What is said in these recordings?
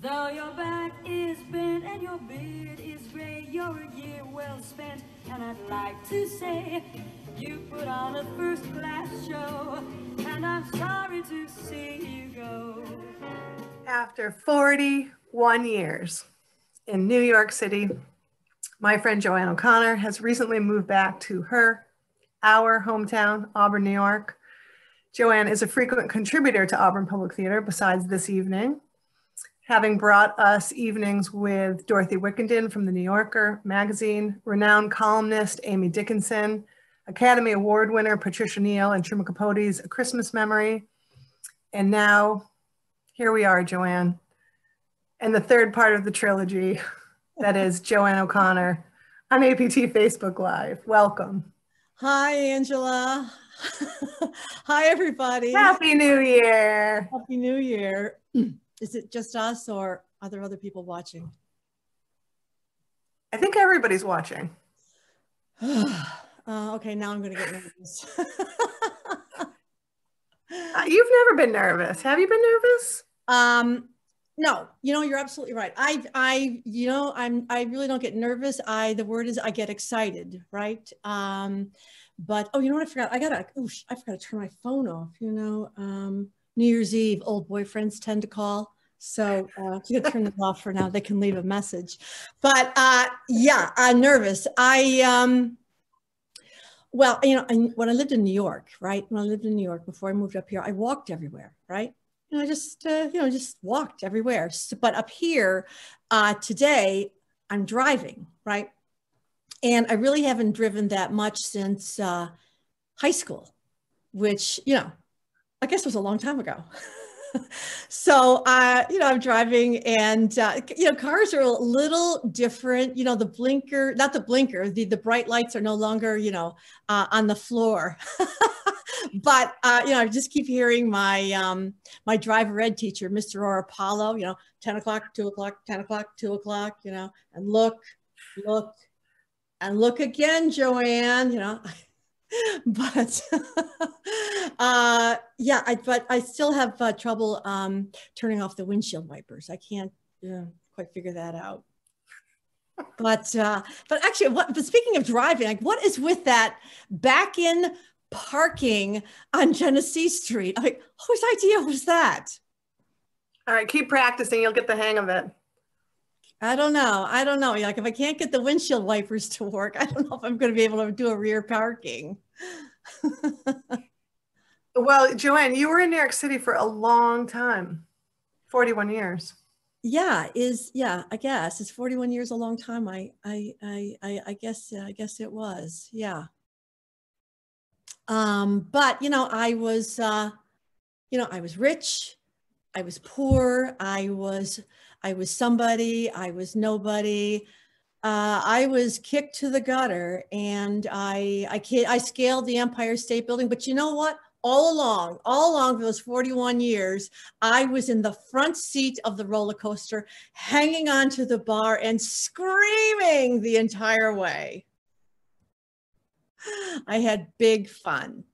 Though your back is bent and your beard is gray, you're a year well spent, and I'd like to say you put on a first-class show, and I'm sorry to see you go. After 41 years in New York City, my friend Joanne O'Connor has recently moved back to our hometown, Auburn, New York. Joanne is a frequent contributor to Auburn Public Theater besides this evening, having brought us evenings with Dorothy Wickenden from the New Yorker magazine, renowned columnist Amy Dickinson, Academy Award winner Patricia Neal, and Truman Capote's A Christmas Memory. And now, here we are, Joanne, and the third part of the trilogy, that is Joanne O'Connor on APT Facebook Live. Welcome. Hi, Angela. Hi, everybody. Happy New Year. Happy New Year. Is it just us, or are there other people watching? I think everybody's watching. Okay, now I'm going to get nervous. You've never been nervous. Have you been nervous? No, you're absolutely right. I really don't get nervous. The word is I get excited, right? But you know what I forgot? I forgot to turn my phone off. New Year's Eve, old boyfriends tend to call. So you can turn them off for now. They can leave a message. But yeah, I'm nervous. Well, when I lived in New York, right? When I lived in New York before I moved up here, I walked everywhere, right? I just walked everywhere. But up here today, I'm driving, right? And I really haven't driven that much since high school, which, I guess was a long time ago. So, I'm driving, and, cars are a little different. The blinker, not the blinker, the bright lights are no longer, on the floor. But, I just keep hearing my my driver ed teacher, Mr. Orapollo, 10 o'clock, 2 o'clock, 10 o'clock, 2 o'clock, and look, and look again, Joanne, but yeah, but I still have trouble turning off the windshield wipers. I can't quite figure that out. But actually, but speaking of driving, like, what is with that back in parking on Genesee Street? Like, whose idea was that? All right, keep practicing. You'll get the hang of it. I don't know. Like, if I can't get the windshield wipers to work, I don't know if I'm going to be able to do a rear parking. Well, Joanne, you were in New York City for a long time, 41 years. Yeah, I guess it's 41 years, a long time. I guess it was. Yeah. But I was rich, I was poor, I was somebody, I was nobody. I was kicked to the gutter, and I scaled the Empire State Building. But you know what? All along for those 41 years, I was in the front seat of the roller coaster, hanging onto the bar and screaming the entire way. I had big fun.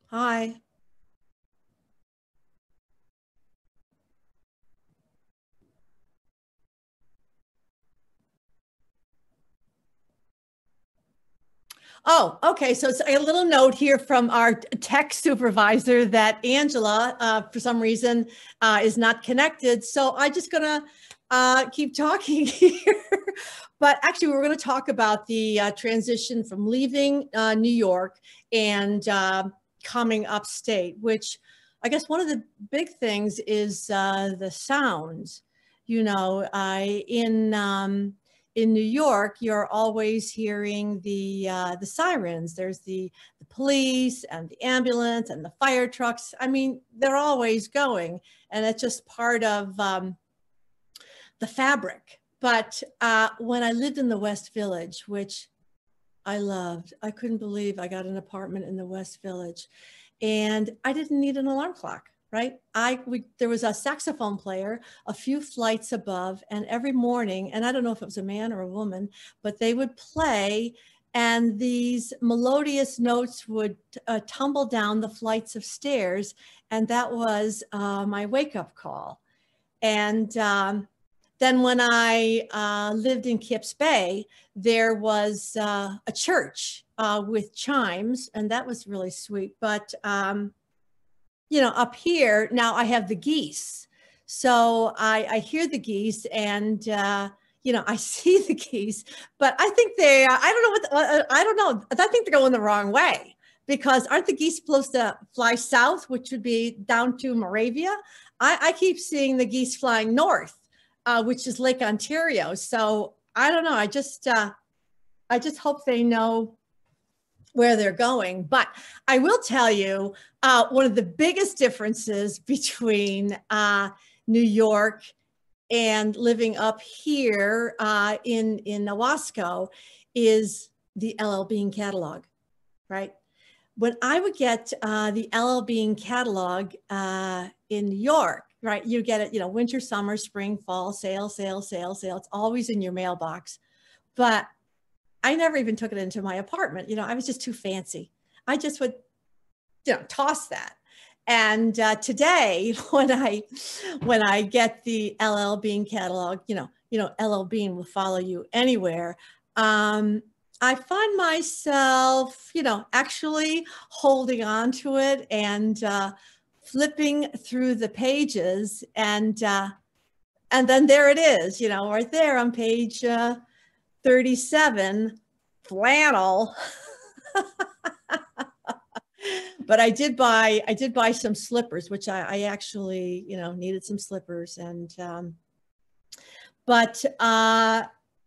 Hi. Oh, okay. So it's a little note here from our tech supervisor that Angela, for some reason, is not connected. So I'm just gonna keep talking here. But actually, we're going to talk about the transition from leaving New York and coming upstate, which I guess one of the big things is the sounds. In New York, you're always hearing the sirens. There's the police and the ambulance and the fire trucks. I mean, they're always going, and it's just part of the fabric. But when I lived in the West Village, which I loved, I couldn't believe I got an apartment in the West Village, and I didn't need an alarm clock. right? There was a saxophone player a few flights above, and every morning, and I don't know if it was a man or a woman, but they would play, and these melodious notes would tumble down the flights of stairs, and that was my wake-up call. And then when I lived in Kips Bay, there was a church with chimes, and that was really sweet. But you know, up here now I have the geese, so I hear the geese, and you know, I see the geese, but I think I don't know. I think they're going the wrong way, because aren't the geese supposed to fly south, which would be down to Moravia? I keep seeing the geese flying north, which is Lake Ontario. So I don't know. I just hope they know where they're going. But I will tell you, one of the biggest differences between New York and living up here in Owasco is the LL Bean catalog, right? When I would get the LL Bean catalog in New York, right? You get it, you know, winter, summer, spring, fall, sale, sale, sale, sale. It's always in your mailbox. But I never even took it into my apartment. You know, I was just too fancy. I just would, you know, toss that. And today, when I get the LL Bean catalog, you know, LL Bean will follow you anywhere. I find myself, you know, actually holding on to it and flipping through the pages, and then there it is, you know, right there on page 37, flannel. But I did buy some slippers, which I actually, you know, needed some slippers. And but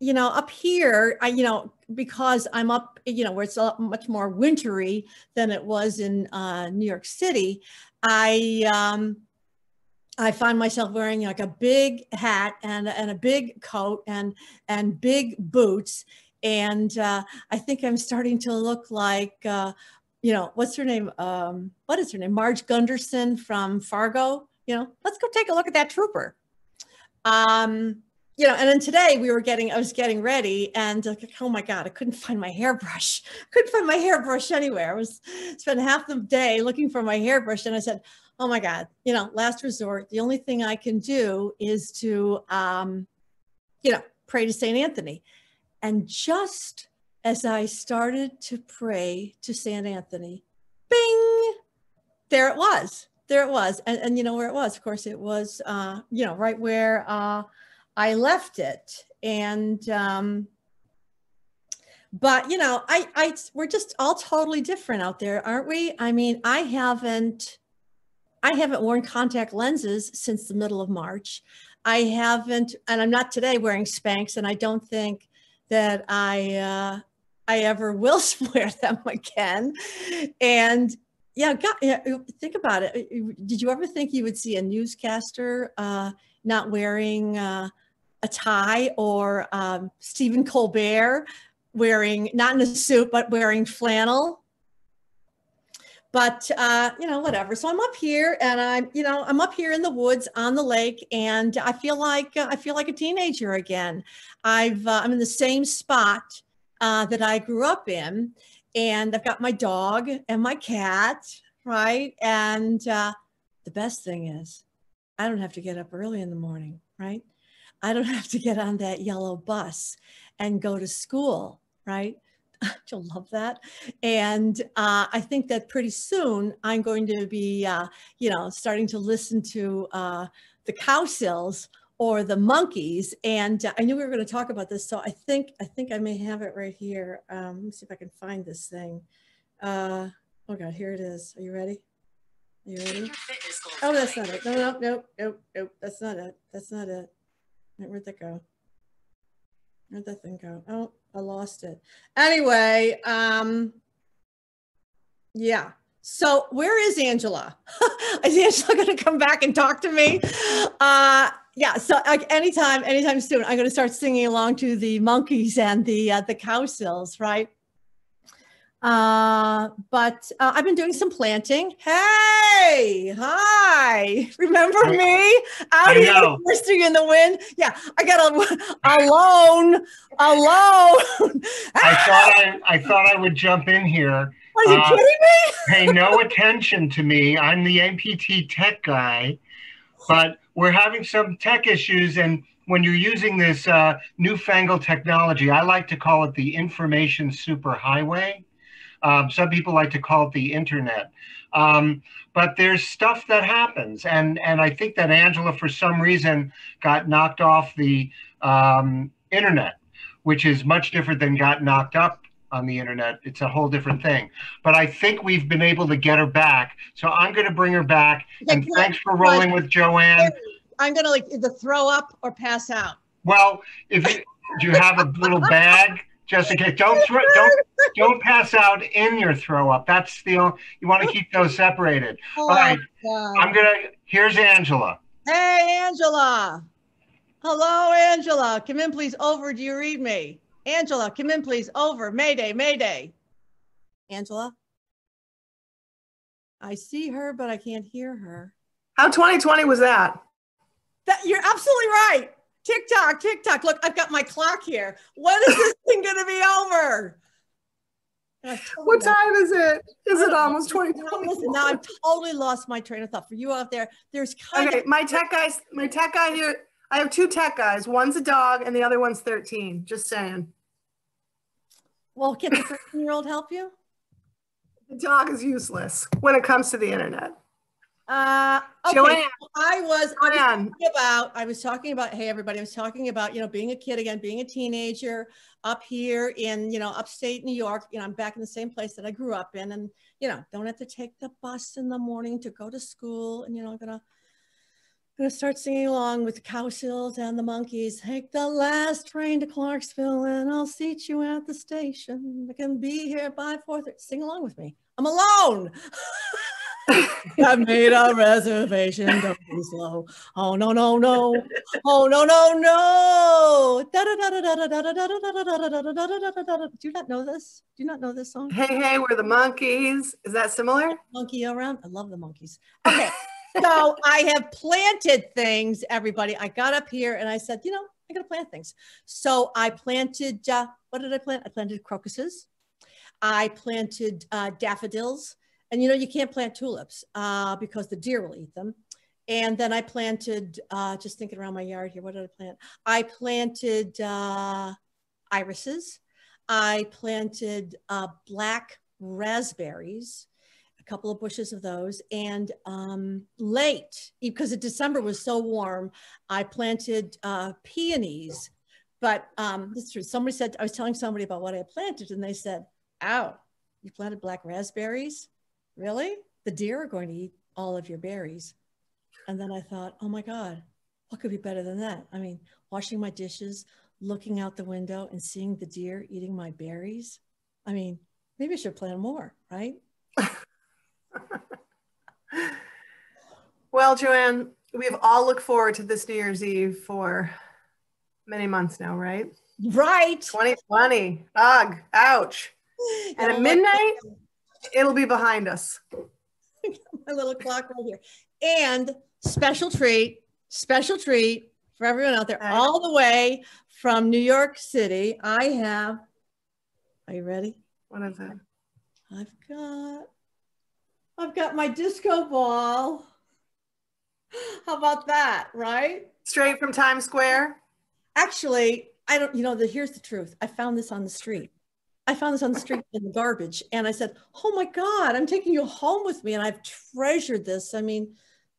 you know, up here, you know, because I'm up, you know, where it's a much more wintry than it was in New York City, I find myself wearing like a big hat and a big coat and big boots. And I think I'm starting to look like, you know, what's her name? What is her name? Marge Gunderson from Fargo. You know, let's go take a look at that trooper. You know, and then today I was getting ready, and like, oh my God, I couldn't find my hairbrush. Couldn't find my hairbrush anywhere. I was spent half the day looking for my hairbrush, and I said, oh my God, you know, last resort. The only thing I can do is to, you know, pray to St. Anthony. And just as I started to pray to St. Anthony, bing, there it was. There it was. And you know where it was? Of course, it was, you know, right where I left it. And, but, you know, we're just all totally different out there, aren't we? I mean, I haven't worn contact lenses since the middle of March. I haven't, and I'm not today wearing Spanx, and I don't think that I ever will wear them again. And yeah, think about it. Did you ever think you would see a newscaster not wearing a tie, or Stephen Colbert wearing, not in a suit, but wearing flannel? But, you know, whatever. So I'm up here, and I'm up here in the woods on the lake, and I feel like a teenager again. I'm in the same spot that I grew up in, and I've got my dog and my cat, right? And the best thing is I don't have to get up early in the morning, right? I don't have to get on that yellow bus and go to school, right? You'll love that. And I think that pretty soon I'm going to be, you know, starting to listen to the cowsills or the monkeys. And I knew we were going to talk about this, so I think I may have it right here. Let me see if I can find this thing. Oh God, here it is. Are you ready? Are you ready? Oh, that's not it. No. That's not it. That's not it. Where'd that go? Where'd that thing go? Oh, I lost it. Anyway, yeah. So where is Angela? Is Angela going to come back and talk to me? Yeah. So like anytime soon, I'm going to start singing along to the monkeys and the cowsills, right? But I've been doing some planting. Hey, hi, remember me? Out I here know. twisting in the wind. Yeah, I got alone. I thought I would jump in here. Are you kidding me? Pay no attention to me. I'm the APT tech guy, but we're having some tech issues. And when you're using this newfangled technology, I like to call it the information superhighway. Some people like to call it the internet. But there's stuff that happens. And I think that Angela, for some reason, got knocked off the internet, which is much different than got knocked up on the internet. It's a whole different thing. But I think we've been able to get her back. So I'm going to bring her back. And thanks for rolling with Joanne. I'm going to like either throw up or pass out. Well, do you have a little bag? Just in case, don't pass out in your throw up. That's you want to keep those separated. Oh, all right, God. Here's Angela. Hey, Angela. Hello, Angela. Come in, please. Over. Do you read me? Angela, come in, please. Over. Mayday, Mayday. Angela. I see her, but I can't hear her. How 2020 was that? You're absolutely right. TikTok, TikTok. Look, I've got my clock here. When is this thing going to be over? What time is it? Is it almost 2020? Listen, now I've totally lost my train of thought. For you out there, there's kind of... my tech guy here, I have two tech guys. One's a dog and the other one's 13. Just saying. Well, can the 13-year-old help you? The dog is useless when it comes to the internet. Okay. Joanne. I was talking about, hey, everybody, I was talking about, being a kid again, being a teenager up here in, upstate New York. I'm back in the same place that I grew up in, and, don't have to take the bus in the morning to go to school. And, I'm going to start singing along with the Cowsills and the Monkeys. Take the last train to Clarksville and I'll seat you at the station. I can be here by 4:30. Sing along with me. I'm alone. I made a reservation. Don't be slow. Oh, no, no, no. Oh, no, no, no. Do you not know this? Do you not know this song? Hey, hey, we're the Monkeys. Is that similar? Monkey around. I love the Monkeys. Okay. So I have planted things, everybody. I got up here and I said, I got to plant things. So I planted, what did I plant? I planted crocuses. I planted daffodils. And you can't plant tulips because the deer will eat them. And then I planted, just thinking around my yard here, what did I plant? I planted irises. I planted black raspberries, a couple of bushes of those. And late, because December was so warm, I planted peonies. But this is true. Somebody said, I was telling somebody about what I planted and they said, ow, you planted black raspberries? Really? The deer are going to eat all of your berries. And then I thought, oh my God, what could be better than that? I mean, washing my dishes, looking out the window and seeing the deer eating my berries. I mean, maybe I should plant more, right? Well, Joanne, we've all looked forward to this New Year's Eve for many months now, right? Right. 2020. Ugh, ouch. And at midnight, it'll be behind us. My little clock right here. And special treat for everyone out there, all the way from New York City. I have, are you ready? What is it? I've got my disco ball. How about that, right? Straight from Times Square? Actually, I don't, here's the truth. I found this on the street. I found this on the street in the garbage. And I said, oh my God, I'm taking you home with me. And I've treasured this. I mean,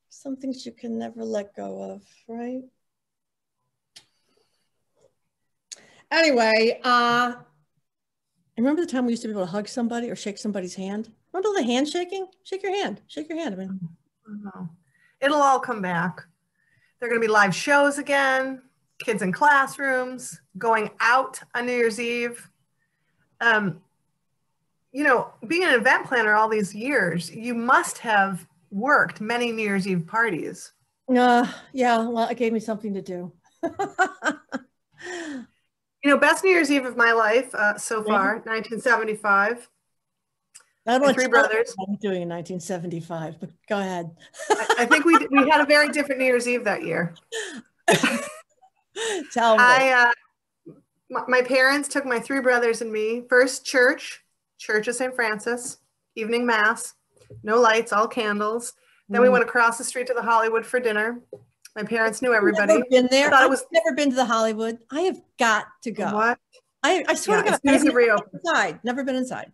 some things you can never let go of, right? Anyway, remember the time we used to be able to hug somebody or shake somebody's hand? Remember the handshaking? Shake your hand. Shake your hand. I mean, it'll all come back. There are going to be live shows again, kids in classrooms, going out on New Year's Eve. Being an event planner all these years, you must have worked many New Year's Eve parties. Yeah, well, it gave me something to do. Best New Year's Eve of my life so far, 1975. I don't My know three what brothers. I'm doing in 1975, but go ahead. I think we had a very different New Year's Eve that year. Tell me. My parents took my three brothers and me first Church of St. Francis, evening mass, no lights, all candles. Then we went across the street to the Hollywood for dinner. My parents knew everybody. Never been there. I've never been to the Hollywood. I have got to go. What? I swear to God, as soon as it reopens. Never been inside.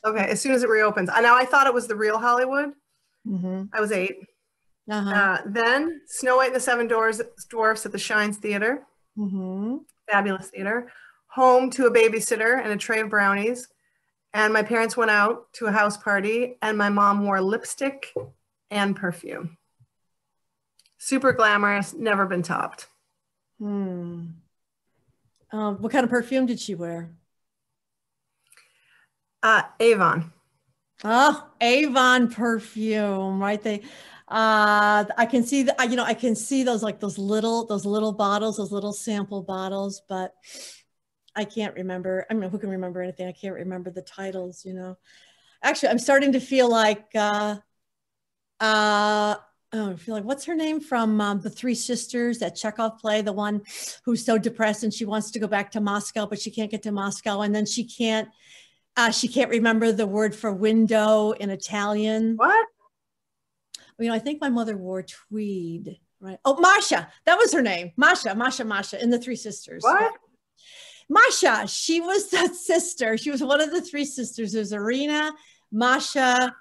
Okay, as soon as it reopens. Now I thought it was the real Hollywood. I was 8. Then Snow White and the Seven Dwarfs at the Shines Theater. Fabulous theater. Home to a babysitter and a tray of brownies. And my parents went out to a house party, and my mom wore lipstick and perfume. Super glamorous, never been topped. What kind of perfume did she wear? Avon. Oh, Avon perfume, right? I can see I can see those little bottles, those little sample bottles, but I can't remember. I mean, who can remember anything? I can't remember the titles, Actually, I'm starting to feel like, what's her name from the Three Sisters, that Chekhov play, the one who's so depressed and she wants to go back to Moscow, but she can't get to Moscow. And then she can't remember the word for window in Italian. What? I think my mother wore tweed, right? Oh, Masha, that was her name. Masha in the Three Sisters. What? Right? Masha, she was that sister. She was one of the three sisters. There's Irina, Masha,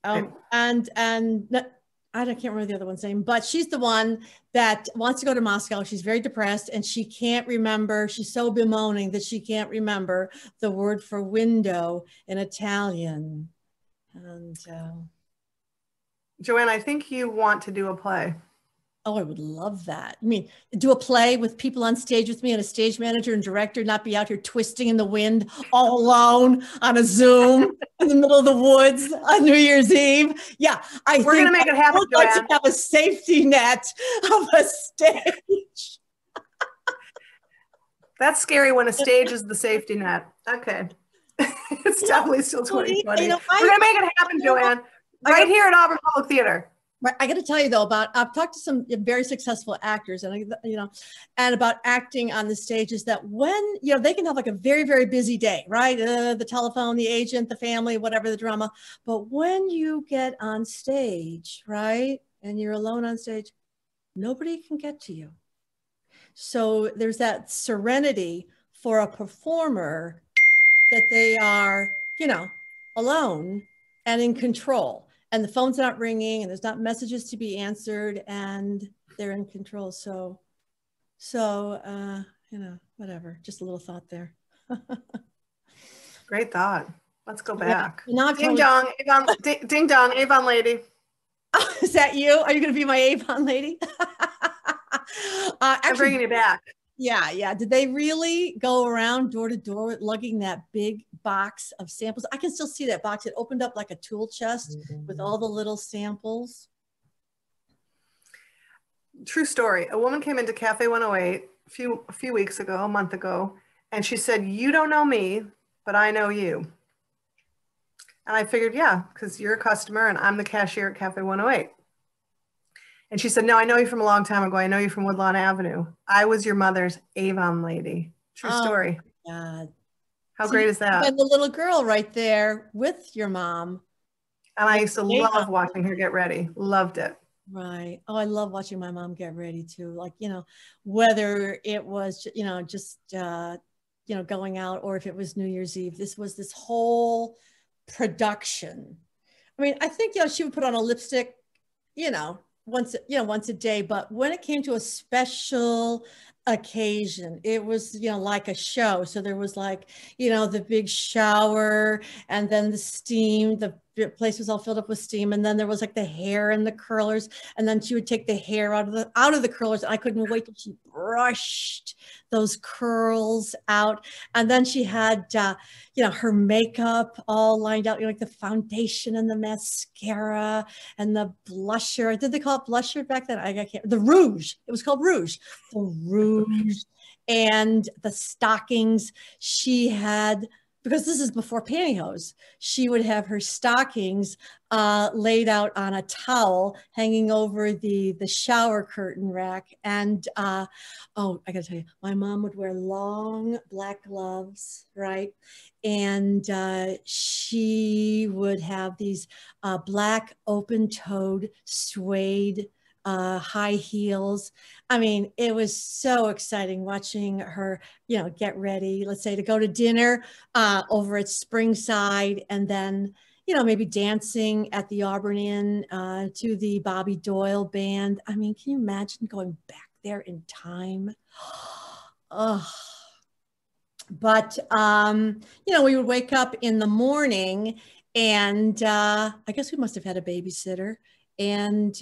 and I can't remember the other one's name, but she's the one that wants to go to Moscow. She's very depressed and she can't remember. She's so bemoaning that she can't remember the word for window in Italian. And Joanne, I think you want to do a play. oh, I would love that. I mean, do a play with people on stage with me and a stage manager and director, not be out here twisting in the wind all alone on a Zoom in the middle of the woods on New Year's Eve. Yeah, we're going to make it happen, Joanne. Like to have a safety net of a stage. That's scary when a stage is the safety net. Okay. It's definitely still 2020. We're going to make it happen, Joanne. Right here at Auburn Public Theater. I got to tell you though, I've talked to some very successful actors and about acting on the stage, is that when, they can have like a very, very busy day, right? The telephone, the agent, the family, whatever the drama. But when you get on stage, right? And you're alone on stage, nobody can get to you. So there's that serenity for a performer that they are, alone and in control. And the phone's not ringing and there's not messages to be answered and they're in control. So, whatever, just a little thought there. Great thought. Let's go back. Yeah. Ding dong, Avon, ding dong, Avon lady. Is that you? Are you going to be my Avon lady? I'm bringing you back. Yeah. Did they really go around door to door lugging that big box of samples? I can still see that box. It opened up like a tool chest with all the little samples. True story. A woman came into Cafe 108 a few weeks ago, a month ago, and she said, "You don't know me, but I know you." And I figured, yeah, because you're a customer and I'm the cashier at Cafe 108. And she said, "No, I know you from a long time ago. I know you from Woodlawn Avenue. I was your mother's Avon lady." True story. Oh, God. How great is that? And the little girl right there with your mom. And I used to love watching her get ready. Loved it. Right. Oh, I love watching my mom get ready too. Like, whether it was, just, going out or if it was New Year's Eve, this was this whole production. I mean, I think, she would put on a lipstick, once a day, but when it came to a special occasion, it was, like a show. So there was like, the big shower and then the steam, the place was all filled up with steam. And then there was like the hair and the curlers. And then she would take the hair out of the curlers. And I couldn't wait till she brushed those curls out. And then she had, her makeup all lined out, like the foundation and the mascara and the blusher. Did they call it blusher back then? I can't, the rouge. It was called rouge. The rouge and the stockings. She had because this is before pantyhose, she would have her stockings laid out on a towel hanging over the shower curtain rack. And oh, I gotta tell you, my mom would wear long black gloves, right? And she would have these black open-toed suede high heels. I mean, it was so exciting watching her, you know, get ready, let's say to go to dinner over at Springside, and then, you know, maybe dancing at the Auburn Inn to the Bobby Doyle band. I mean, can you imagine going back there in time? Oh. But, you know, we would wake up in the morning, and I guess we must have had a babysitter. And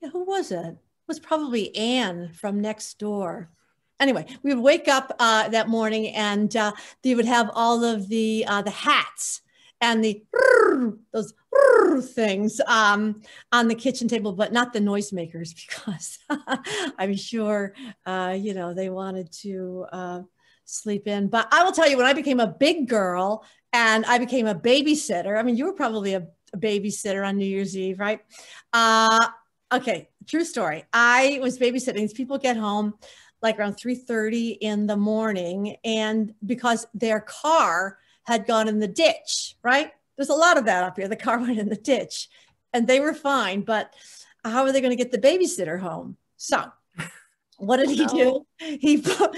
yeah, who was it? It was probably Anne from next door. Anyway, we would wake up that morning, and they would have all of the hats and the those things on the kitchen table, but not the noisemakers, because I'm sure you know, they wanted to sleep in. But I will tell you, when I became a big girl and I became a babysitter, I mean, you were probably a babysitter on New Year's Eve, right? Okay, true story. I was babysitting. These people get home like around 3:30 in the morning, and because their car had gone in the ditch, right? There's a lot of that up here. The car went in the ditch, and they were fine, but how are they going to get the babysitter home? So what did he do? He put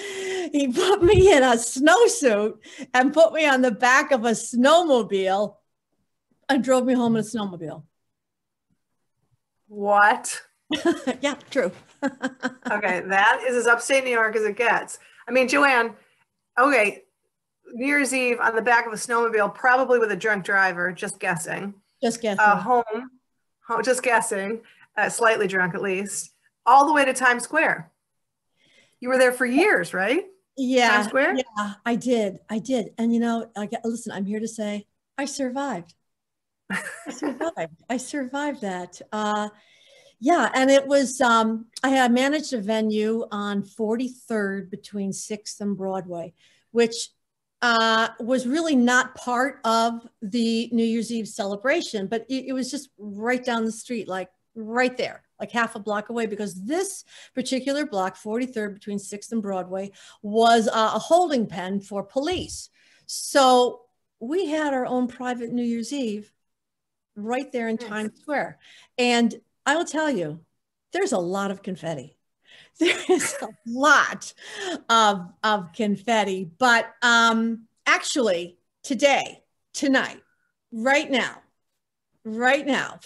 me in a snowsuit and put me on the back of a snowmobile and drove me home in a snowmobile. What? Yeah, true. Okay, that is as upstate New York as it gets. I mean, Joanne, okay, New Year's Eve on the back of a snowmobile, probably with a drunk driver, just guessing. Just guessing. Home, just guessing, slightly drunk at least, all the way to Times Square. You were there for years, right? Yeah. Times Square? Yeah, I did. And you know, listen, I'm here to say I survived. I survived that. Yeah, and it was, I had managed a venue on 43rd between 6th and Broadway, which was really not part of the New Year's Eve celebration, but it was just right down the street, like right there, like half a block away, because this particular block, 43rd between 6th and Broadway, was a holding pen for police. So we had our own private New Year's Eve right there in Times Square. And I will tell you, there's a lot of confetti. There is a lot of confetti, but actually tonight, right now,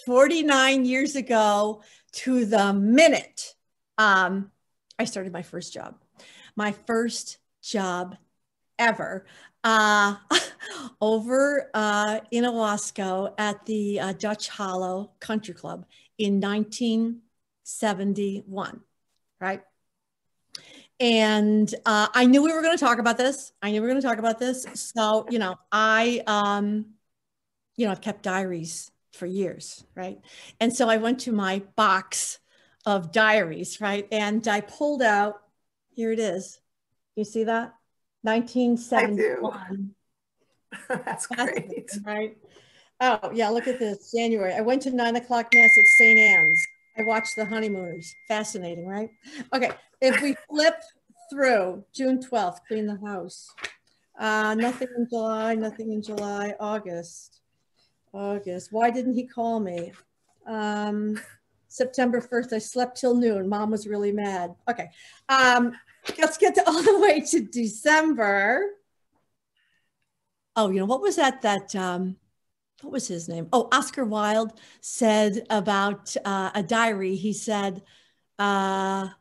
49 years ago to the minute, I started my first job ever, over in Owasco at the Dutch Hollow Country Club in 1971, right? And I knew we were going to talk about this. So, you know, I've kept diaries for years, right? And so I went to my box of diaries, right? And I pulled out, here it is. You see that? 1971. That's great. Right? Oh, yeah, look at this. January. I went to 9 o'clock mass at St. Anne's. I watched the honeymooners. Fascinating, right? Okay, if we flip through June 12th, clean the house. Nothing in July, August. Why didn't he call me? September 1st, I slept till noon. Mom was really mad. Okay, let's get all the way to December. Oh, you know, what was that, what was his name? Oh, Oscar Wilde said about a diary. He said, what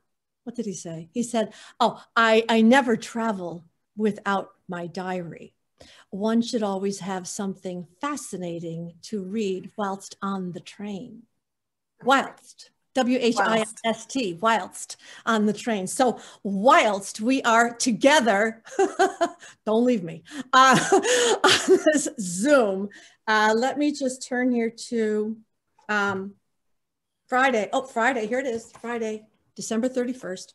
did he say? He said, oh, I never travel without my diary. One should always have something fascinating to read whilst on the train. Whilst. W-H-I-S-T, whilst on the train. So whilst we are together, don't leave me, on this Zoom, let me just turn here to Friday. Oh, Friday, here it is, Friday, December 31st.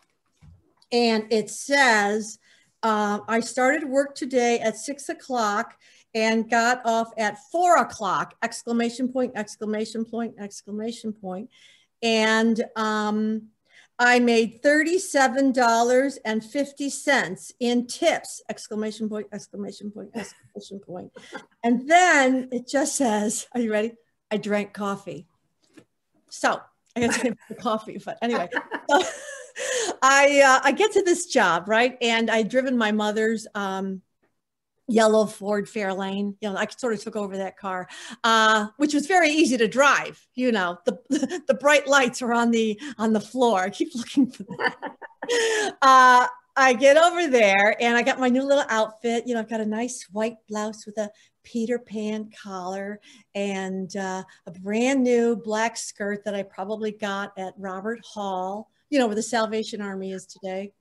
And it says I started work today at 6 o'clock and got off at 4 o'clock, exclamation point, exclamation point, exclamation point. And I made $37.50 in tips, exclamation point, exclamation point, exclamation point. And then it just says, are you ready? I drank coffee. So I got to pay for the coffee, but anyway. So, I get to this job, right? And I'd driven my mother's yellow Ford Fairlane. You know, I sort of took over that car, which was very easy to drive. You know, the bright lights were on the floor. I keep looking for that. I get over there and I got my new little outfit. You know, I've got a nice white blouse with a Peter Pan collar and a brand new black skirt that I probably got at Robert Hall, you know, where the Salvation Army is today.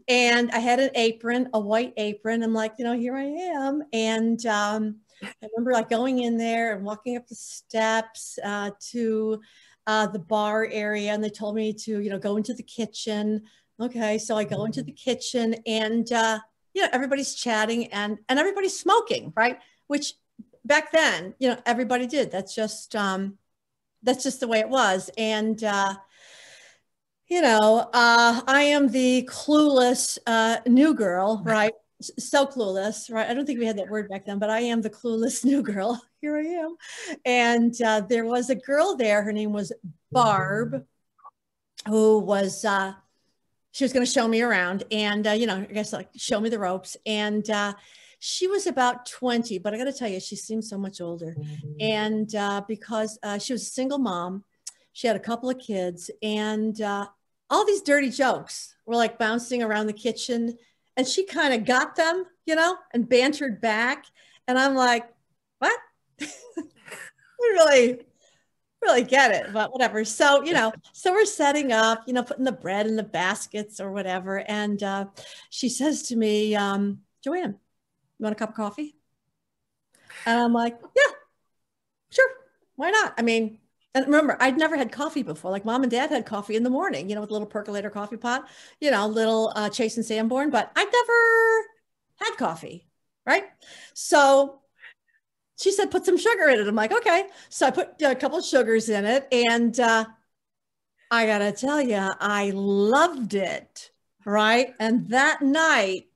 And I had an apron, a white apron. I'm like, you know, here I am. And I remember like going in there and walking up the steps to the bar area. And they told me to, you know, go into the kitchen. Okay, so I go into the kitchen and, you know, everybody's chatting and everybody's smoking, right? Which back then, you know, everybody did. That's just the way it was. And, you know, I am the clueless new girl, right? So clueless, right? I don't think we had that word back then, but I am the clueless new girl. Here I am. And there was a girl there. Her name was Barb, who was, she was going to show me around and, you know, I guess like show me the ropes. And she was about 20, but I got to tell you, she seemed so much older. And because she was a single mom, she had a couple of kids and all these dirty jokes were like bouncing around the kitchen and she kind of got them, you know, and bantered back. And I'm like, what? really get it, but whatever. So, you know, so we're setting up, you know, putting the bread in the baskets or whatever. And she says to me, Joanne, you want a cup of coffee? And I'm like, yeah, sure. Why not? I mean, and remember, I'd never had coffee before. Like mom and dad had coffee in the morning, you know, with a little percolator coffee pot, you know, little Chase and Sanborn, but I'd never had coffee, right? So she said, put some sugar in it. I'm like, okay. So I put a couple of sugars in it. And I got to tell you, I loved it. Right. And that night,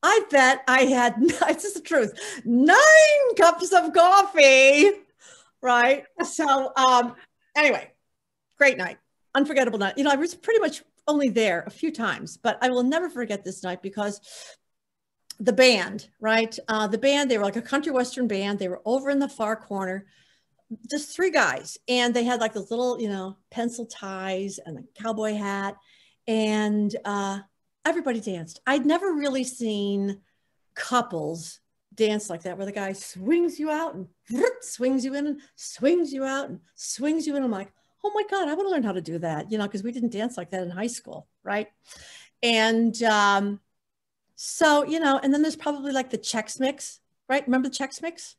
I bet I had, this is the truth, 9 cups of coffee. Right. So anyway, great night. Unforgettable night. You know, I was pretty much only there a few times, but I will never forget this night because the band, right? The band, they were like a country western band. They were over in the far corner, just 3 guys. And they had like those little, you know, pencil ties and a cowboy hat. And everybody danced. I'd never really seen couples dance like that, where the guy swings you out and swings you in and swings you out and swings you in. I'm like, oh my God, I want to learn how to do that, you know, because we didn't dance like that in high school, right? And so, you know, and then there's probably like the Chex Mix, right? Remember the Chex Mix?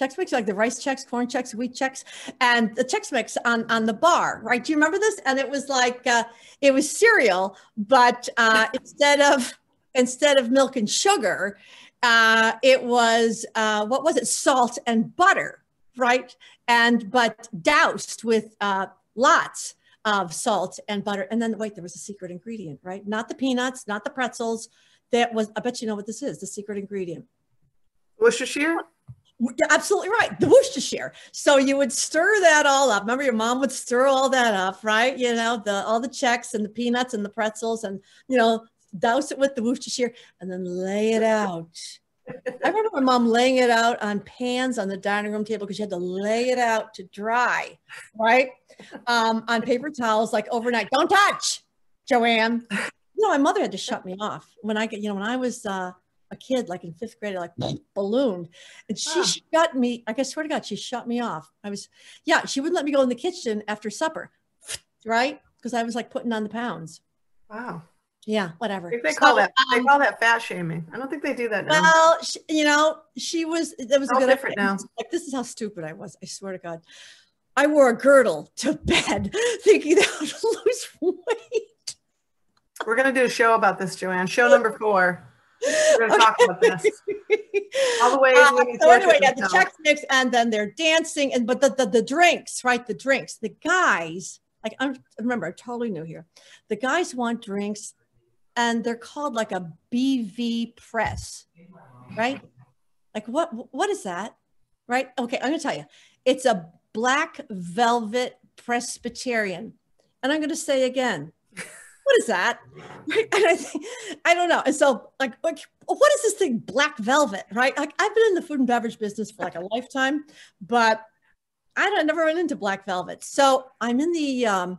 Chex Mix, like the rice Chex, corn Chex, wheat Chex, and the Chex Mix on the bar, right? Do you remember this? And it was like, it was cereal, but instead of milk and sugar, it was, what was it? Salt and butter, right? But doused with lots of salt and butter. And then wait, there was a secret ingredient, right? Not the peanuts, not the pretzels. That was, I bet you know what this is, the secret ingredient. Worcestershire? Absolutely right. The Worcestershire. So you would stir that all up. Remember your mom would stir all that up, right? You know, all the Chex and the peanuts and the pretzels and, you know, douse it with the Worcestershire and then lay it out. I remember my mom laying it out on pans on the dining room table because she had to lay it out to dry, right? On paper towels, like overnight. Don't touch, Joanne. You know, my mother had to shut me off when I was a kid, like in 5th grade, like ballooned, and she shut me. I swear to God, she shut me off. She wouldn't let me go in the kitchen after supper, right? Because I was like putting on the pounds. Wow. Yeah, whatever. They call that fat shaming. I don't think they do that now. Well, you know, that was a good different now. Like, this is how stupid I was. I swear to God. I wore a girdle to bed thinking that I would lose weight. We're going to do a show about this, Joanne. Show number 4. We're going to talk about this. All the ways women so anyway, torture yeah, the themselves. Chex Mix, and then they're dancing, and but the drinks, right? The drinks, the guys, like remember, I'm totally new here. The guys want drinks, and they're called like a BV press, right? Like what is that? Right? Okay, I'm gonna tell you. It's a black velvet Presbyterian. And I'm gonna say again, what is that? Right? And I don't know. And so like what is this thing, black velvet, right? Like I've been in the food and beverage business for like a lifetime, but I never went into black velvet. So I'm in the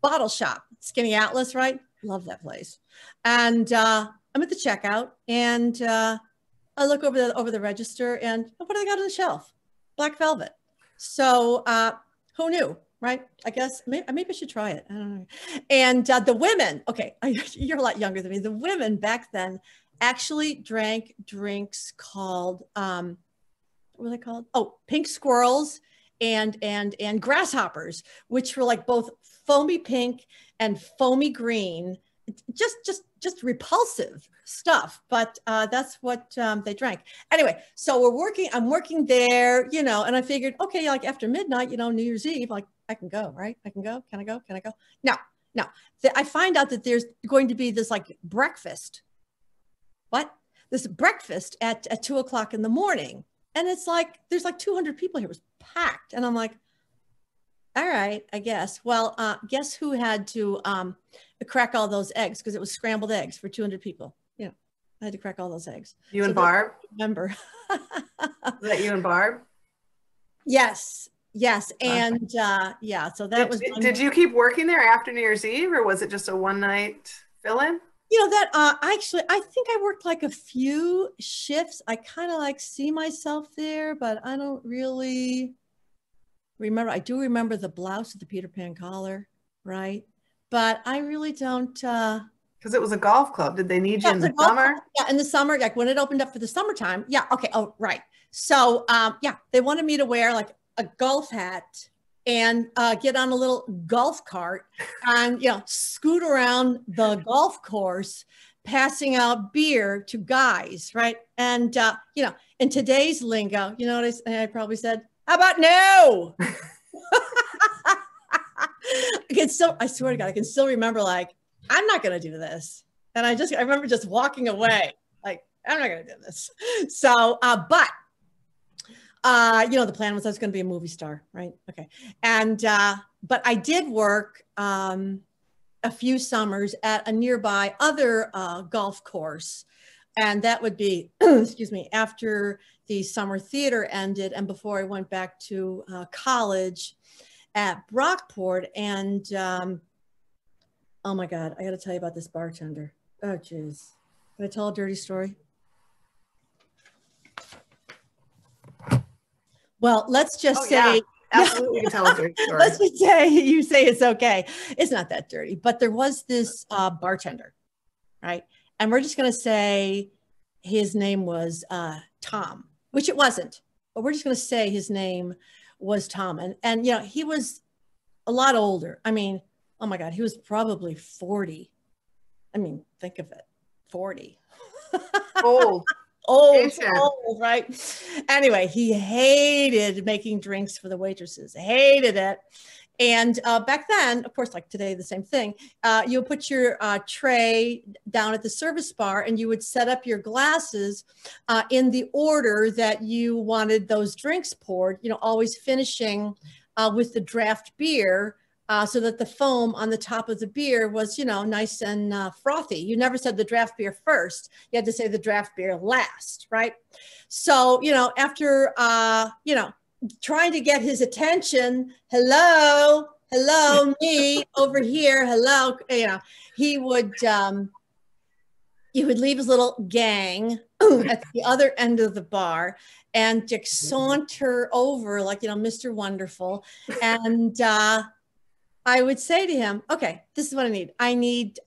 bottle shop, Skinny Atlas, right? Love that place. And I'm at the checkout, and I look over the register, and what do they got on the shelf? Black velvet. So who knew, right? I guess maybe I should try it. I don't know. And the women, okay, you're a lot younger than me. The women back then actually drank drinks called, what were they called? Oh, pink squirrels and grasshoppers, which were like both foamy pink and foamy green. Just repulsive stuff, but that's what they drank. Anyway, so I'm working there, you know, and I figured, okay, like after midnight, you know, New Year's Eve, like I can go, right? I can go. Can I go? Can I go? No. I find out that there's going to be this like breakfast. What? This breakfast at 2 o'clock in the morning. And it's like, there's like 200 people here. It was packed. And I'm like, all right, I guess. Well, guess who had to crack all those eggs? Because it was scrambled eggs for 200 people. Yeah, I had to crack all those eggs. You and Barb? Remember. Was that you and Barb? Yes. And yeah, so that was. Did you keep working there after New Year's Eve, or was it just a one night fill-in? You know, that I think I worked like a few shifts. I kind of like see myself there, but I don't really remember. I do remember the blouse with the Peter Pan collar, right? But I really don't. Because it was a golf club. Did they need you in the summer? Yeah, in the summer, like when it opened up for the summertime. Yeah, okay. Oh, right. So yeah, they wanted me to wear like a golf hat and get on a little golf cart and, you know, scoot around the golf course, passing out beer to guys, right? And, you know, in today's lingo, you know what I probably said? How about no? I swear to God, I can still remember, like, I'm not going to do this. And I remember just walking away, like, I'm not going to do this. So, you know, the plan was I was going to be a movie star, right? Okay. And, but I did work a few summers at a nearby other golf course. And that would be, excuse me, after the summer theater ended and before I went back to college at Brockport. And, oh my God, I got to tell you about this bartender. Oh, geez. Can I tell a dirty story? Well, let's just say, yeah, absolutely, you can tell a dirty story. Let's just say you say it's okay. It's not that dirty, but there was this bartender, right? And we're just going to say his name was Tom, which it wasn't, but we're just going to say his name was Tom. And, you know, he was a lot older. I mean, oh my God, he was probably 40. I mean, think of it, 40. Old. Old, right? Anyway, he hated making drinks for the waitresses, hated it. And back then, of course, like today, the same thing, you would put your tray down at the service bar and you would set up your glasses in the order that you wanted those drinks poured, you know, always finishing with the draft beer so that the foam on the top of the beer was, you know, nice and frothy. You never said the draft beer first. You had to say the draft beer last, right? So, you know, after, you know, trying to get his attention, hello, me over here, hello, you know, he would leave his little gang at the other end of the bar and just saunter over like, you know, Mr. Wonderful. And I would say to him, okay, this is what I need. I need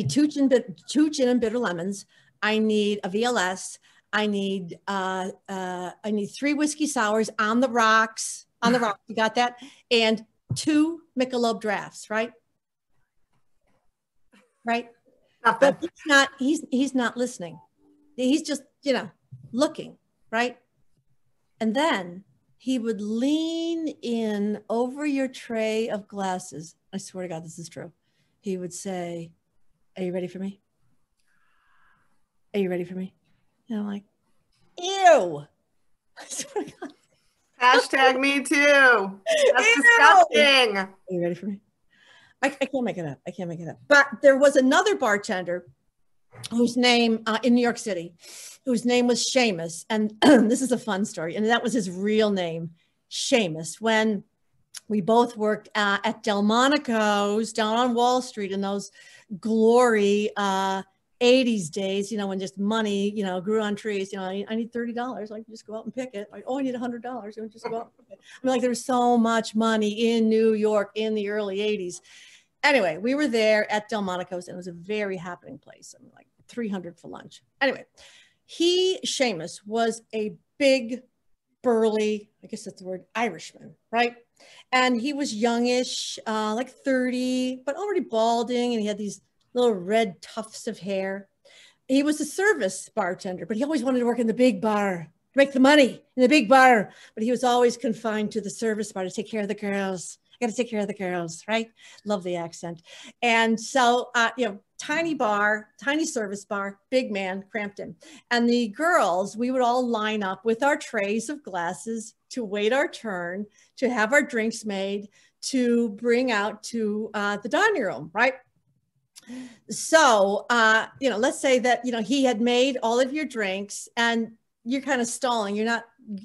two gin and bitter lemons. I need a VLS. I need 3 whiskey sours on the rocks. You got that? And 2 Michelob drafts, right? Right. Nothing. But he's not listening. He's just, you know, looking, right? And then he would lean in over your tray of glasses. I swear to God, this is true. He would say, "Are you ready for me? Are you ready for me?" And I'm like, ew. I swear to God. Hashtag me too. That's Ew. disgusting. Are you ready for me? I can't make it up. I can't make it up. But there was another bartender whose name in New York City, whose name was Seamus. And this is a fun story. And that was his real name, Seamus. When we both worked at Delmonico's down on Wall Street in those glory 80s days, you know, when just money, you know, grew on trees. You know, I need $30. I can just go out and pick it. Like, oh, I need $100. I just go out and pick it. I mean, like, there's so much money in New York in the early 80s. Anyway, we were there at Delmonico's, and it was a very happening place. I mean, like 300 for lunch. Anyway, Seamus was a big, burly, I guess that's the word, Irishman, right? And he was youngish, like 30, but already balding, and he had these little red tufts of hair. He was a service bartender, but he always wanted to work in the big bar, to make the money in the big bar. But he was always confined to the service bar to take care of the girls. I got to take care of the girls, right? Love the accent. And so, you know, tiny bar, tiny service bar, big man, cramped in. And the girls, we would all line up with our trays of glasses to wait our turn, to have our drinks made, to bring out to the dining room, right? So, you know, let's say that, you know, he had made all of your drinks and you're kind of stalling. You're not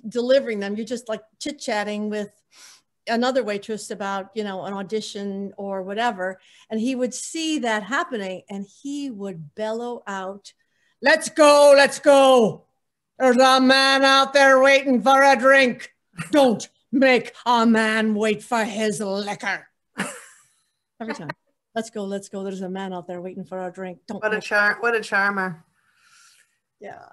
delivering them. You're just like chit-chatting with another waitress about, you know, an audition or whatever. And he would see that happening and he would bellow out, "Let's go, let's go. There's a man out there waiting for a drink. Don't make a man wait for his liquor." Every time. Let's go, let's go. There's a man out there waiting for our drink. Don't. What a charmer. Yeah.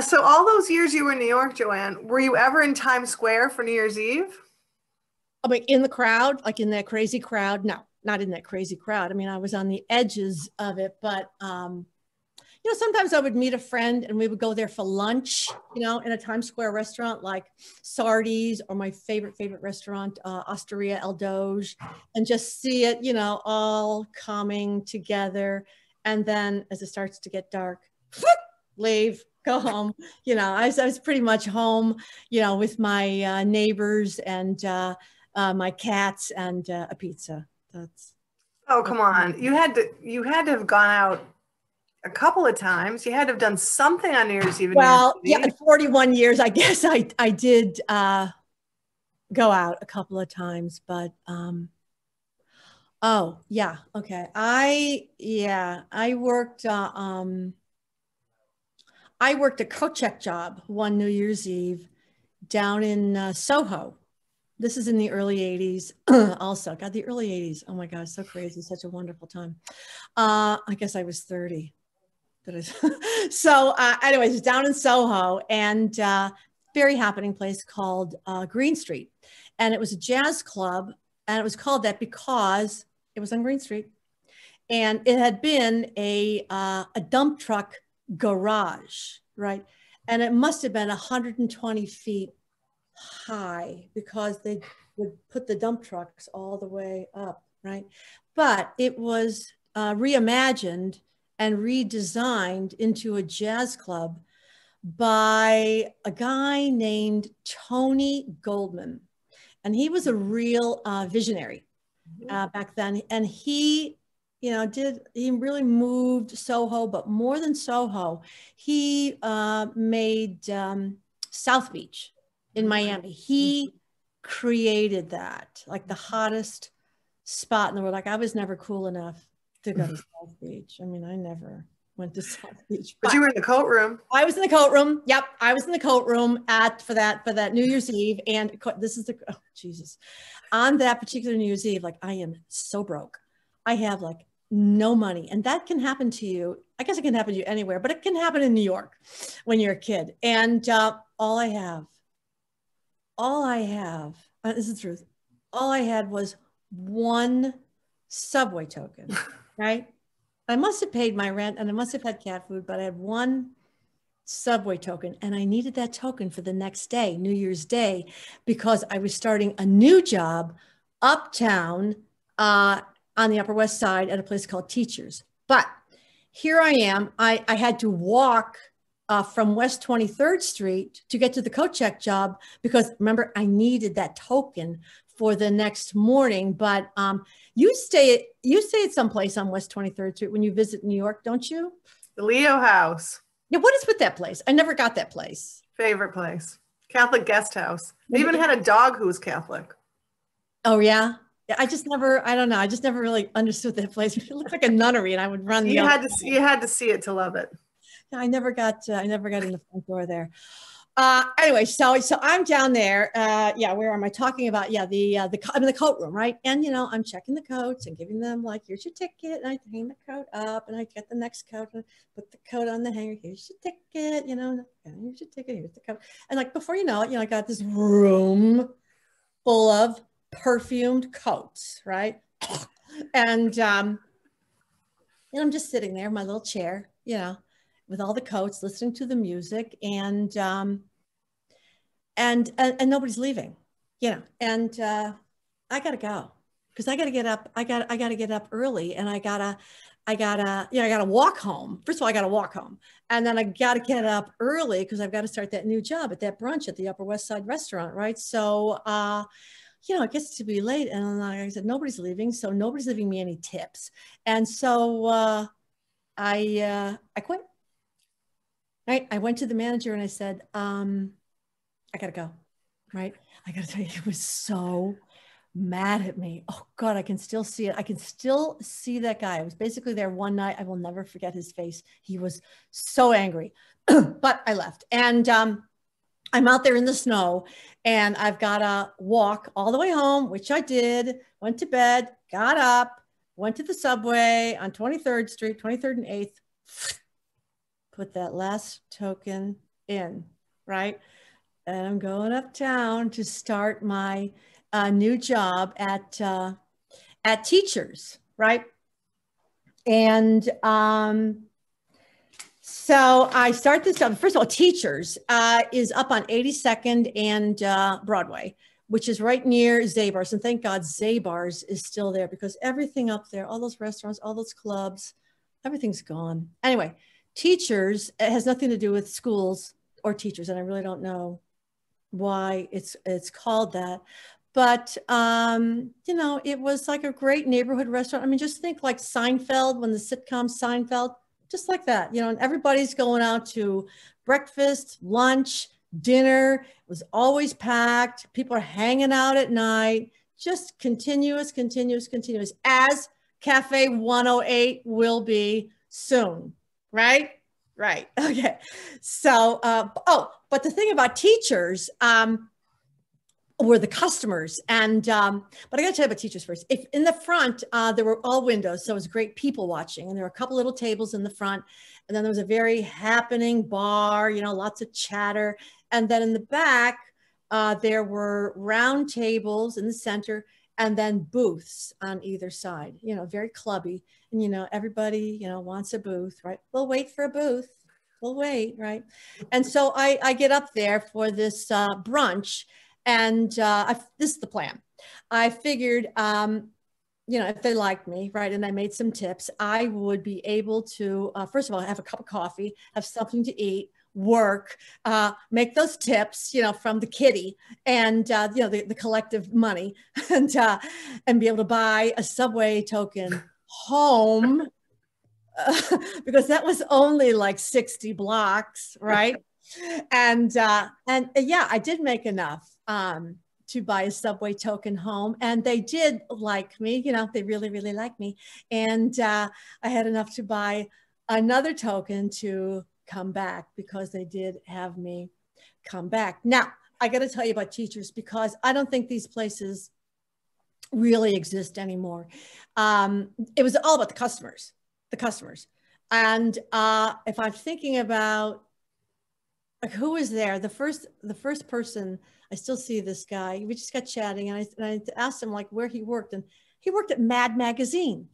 So all those years you were in New York, Joanne, were you ever in Times Square for New Year's Eve? I mean, in the crowd, like in that crazy crowd? No, not in that crazy crowd. I mean, I was on the edges of it, but you know, sometimes I would meet a friend and we would go there for lunch, you know, in a Times Square restaurant like Sardi's or my favorite restaurant, Osteria El Doge, and just see it, you know, all coming together. And then as it starts to get dark, leave, go home. You know, I was pretty much home, you know, with my neighbors and my cats and a pizza. That's. Oh, come on. You had to have gone out a couple of times. You had to have done something on New Year's Eve. Well, yeah, in 41 years, I guess I did go out a couple of times, but oh yeah, okay. I worked a coat check job one New Year's Eve down in Soho. This is in the early 80s also. God, the early 80s. Oh my God, so crazy. Such a wonderful time. I guess I was 30. So anyways, down in Soho, and very happening place called Green Street. And it was a jazz club, and it was called that because it was on Green Street. And it had been a dump truck garage, right? And it must have been 120 feet high because they would put the dump trucks all the way up, right? But it was reimagined and redesigned into a jazz club by a guy named Tony Goldman. And he was a real visionary back then. And he, you know, he really moved Soho, but more than Soho, he made South Beach in Miami. He created that, like the hottest spot in the world. Like I was never cool enough to go to South Beach. I mean, I never went to South Beach. But you were in the coat room. I was in the coat room. Yep, I was in the coat room for that New Year's Eve. And this is oh Jesus, on that particular New Year's Eve, like I am so broke. I have like no money, and that can happen to you. I guess it can happen to you anywhere, but it can happen in New York when you're a kid. And all I have, this is the truth. All I had was one subway token, right? I must have paid my rent and I must have had cat food, but I had one subway token and I needed that token for the next day, New Year's Day, because I was starting a new job uptown on the Upper West Side at a place called Teachers. But here I am. I had to walk from West 23rd Street to get to the coat check job because remember, I needed that token for the next morning. But you stay at some place on West 23rd Street when you visit New York, don't you? The Leo House. Yeah, what is with that place? I never got that place. Favorite place. Catholic guest house. They even had a dog who was Catholic. Oh, yeah. Yeah, I don't know. I just never really understood that place. It looked like a nunnery and I would run. You had to see it to love it. I never got in the front door there. Anyway, so I'm down there. Yeah, where am I talking about? Yeah, I'm in the coat room, right? And I'm checking the coats and giving them like, here's your ticket, and I hang the coat up, and I get the next coat and put the coat on the hanger. Here's your ticket, here's your ticket, here's the coat, and like before you know it, I got this room full of perfumed coats, right? And I'm just sitting there in my little chair, with all the coats, listening to the music, and nobody's leaving, and I gotta go because I gotta get up. I gotta get up early, and I gotta walk home. First of all, I gotta walk home, and then I gotta get up early because I've got to start that new job at that brunch at the Upper West Side restaurant, right? So, it gets to be late, and like I said, nobody's leaving, so nobody's leaving me any tips, and so I quit. Right. I went to the manager and I said, I gotta go. Right. I gotta tell you, he was so mad at me. Oh God, I can still see it. I can still see that guy. I was basically there one night. I will never forget his face. He was so angry, but I left. And I'm out there in the snow and I've got to walk all the way home, which I did, went to bed, got up, went to the subway on 23rd Street, 23rd and 8th, put that last token in, right? And I'm going uptown to start my new job at Teachers, right? And so I start this job. First of all, Teachers is up on 82nd and Broadway, which is right near Zabar's. And thank God Zabar's is still there because everything up there, all those restaurants, all those clubs, everything's gone. Anyway, Teachers, it has nothing to do with schools or teachers, and I really don't know why it's called that. But, it was like a great neighborhood restaurant. I mean, just think like Seinfeld, when the sitcom Seinfeld, just like that, and everybody's going out to breakfast, lunch, dinner. It was always packed. People are hanging out at night, just continuous, as Cafe 108 will be soon. Right. Okay. So, but the thing about Teachers were the customers. And, but I got to tell you about Teachers first. If in the front, there were all windows. So it was great people watching. And there were a couple little tables in the front. And then there was a very happening bar, lots of chatter. And then in the back, there were round tables in the center. And then booths on either side, very clubby. And, everybody, wants a booth, right? We'll wait for a booth. We'll wait, right? And so I get up there for this brunch. And this is the plan. I figured, if they liked me, right, and I made some tips, I would be able to, first of all, have a cup of coffee, have something to eat, work, make those tips, from the kitty and, the collective money and be able to buy a subway token home because that was only like 60 blocks. Right. And yeah, I did make enough to buy a subway token home, and they did like me, they really, really like me. And I had enough to buy another token to come back because they did have me come back. Now, I got to tell you about Teachers because I don't think these places really exist anymore. It was all about the customers. And if I'm thinking about like who was there, the first person, I still see this guy. We just got chatting, and I asked him like where he worked, and he worked at Mad Magazine.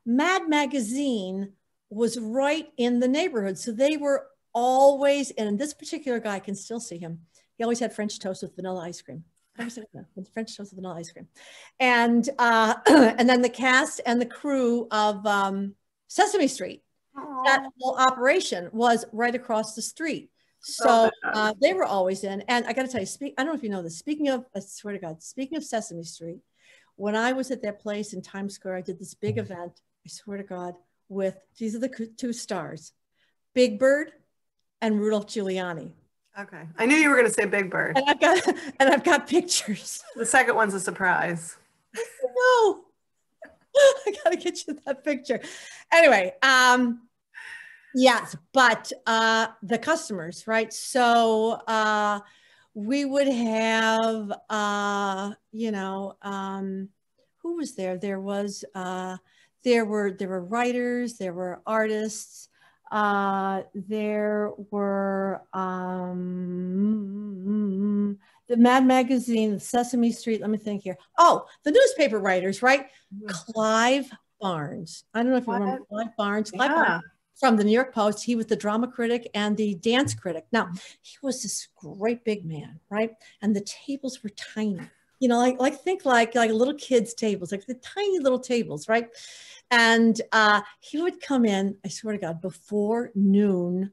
Mad Magazine was right in the neighborhood. So they were always, and this particular guy, I can still see him. He always had French toast with vanilla ice cream. French toast with vanilla ice cream. And and then the cast and the crew of Sesame Street, that whole operation was right across the street. So they were always in. And I got to tell you, I don't know if you know this, speaking of, I swear to God, speaking of Sesame Street, when I was at that place in Times Square, I did this big event, I swear to God, with, these are the two stars, Big Bird and Rudolph Giuliani. Okay. I knew you were going to say Big Bird. And I've got pictures. The second one's a surprise. No. I got to get you that picture. Anyway, yes, but the customers, right? So we would have, you know, who was there? There were writers, there were artists, there were the Mad Magazine, the Sesame Street. Let me think here. Oh, the newspaper writers, right? Clive Barnes. I don't know if you remember Clive Barnes. Clive Barnes from the New York Post. He was the drama critic and the dance critic. Now, he was this great big man, right? And the tables were tiny. You know, think like little kids' tables, like the tiny little tables, right? And he would come in, I swear to God, before noon,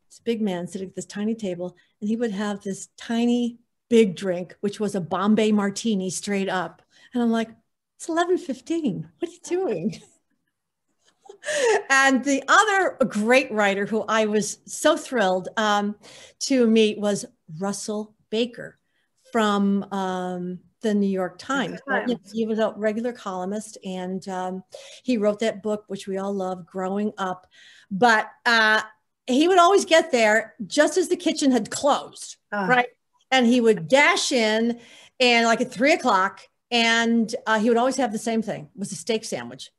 this big man sitting at this tiny table, and he would have this tiny big drink, which was a Bombay martini straight up. And I'm like, it's 11:15. What are you doing? And the other great writer who I was so thrilled to meet was Russell Baker from the New York Times. He was a regular columnist, and he wrote that book, which we all love, Growing Up. But he would always get there just as the kitchen had closed, right? And he would dash in, and like at 3 o'clock, and he would always have the same thing. It was a steak sandwich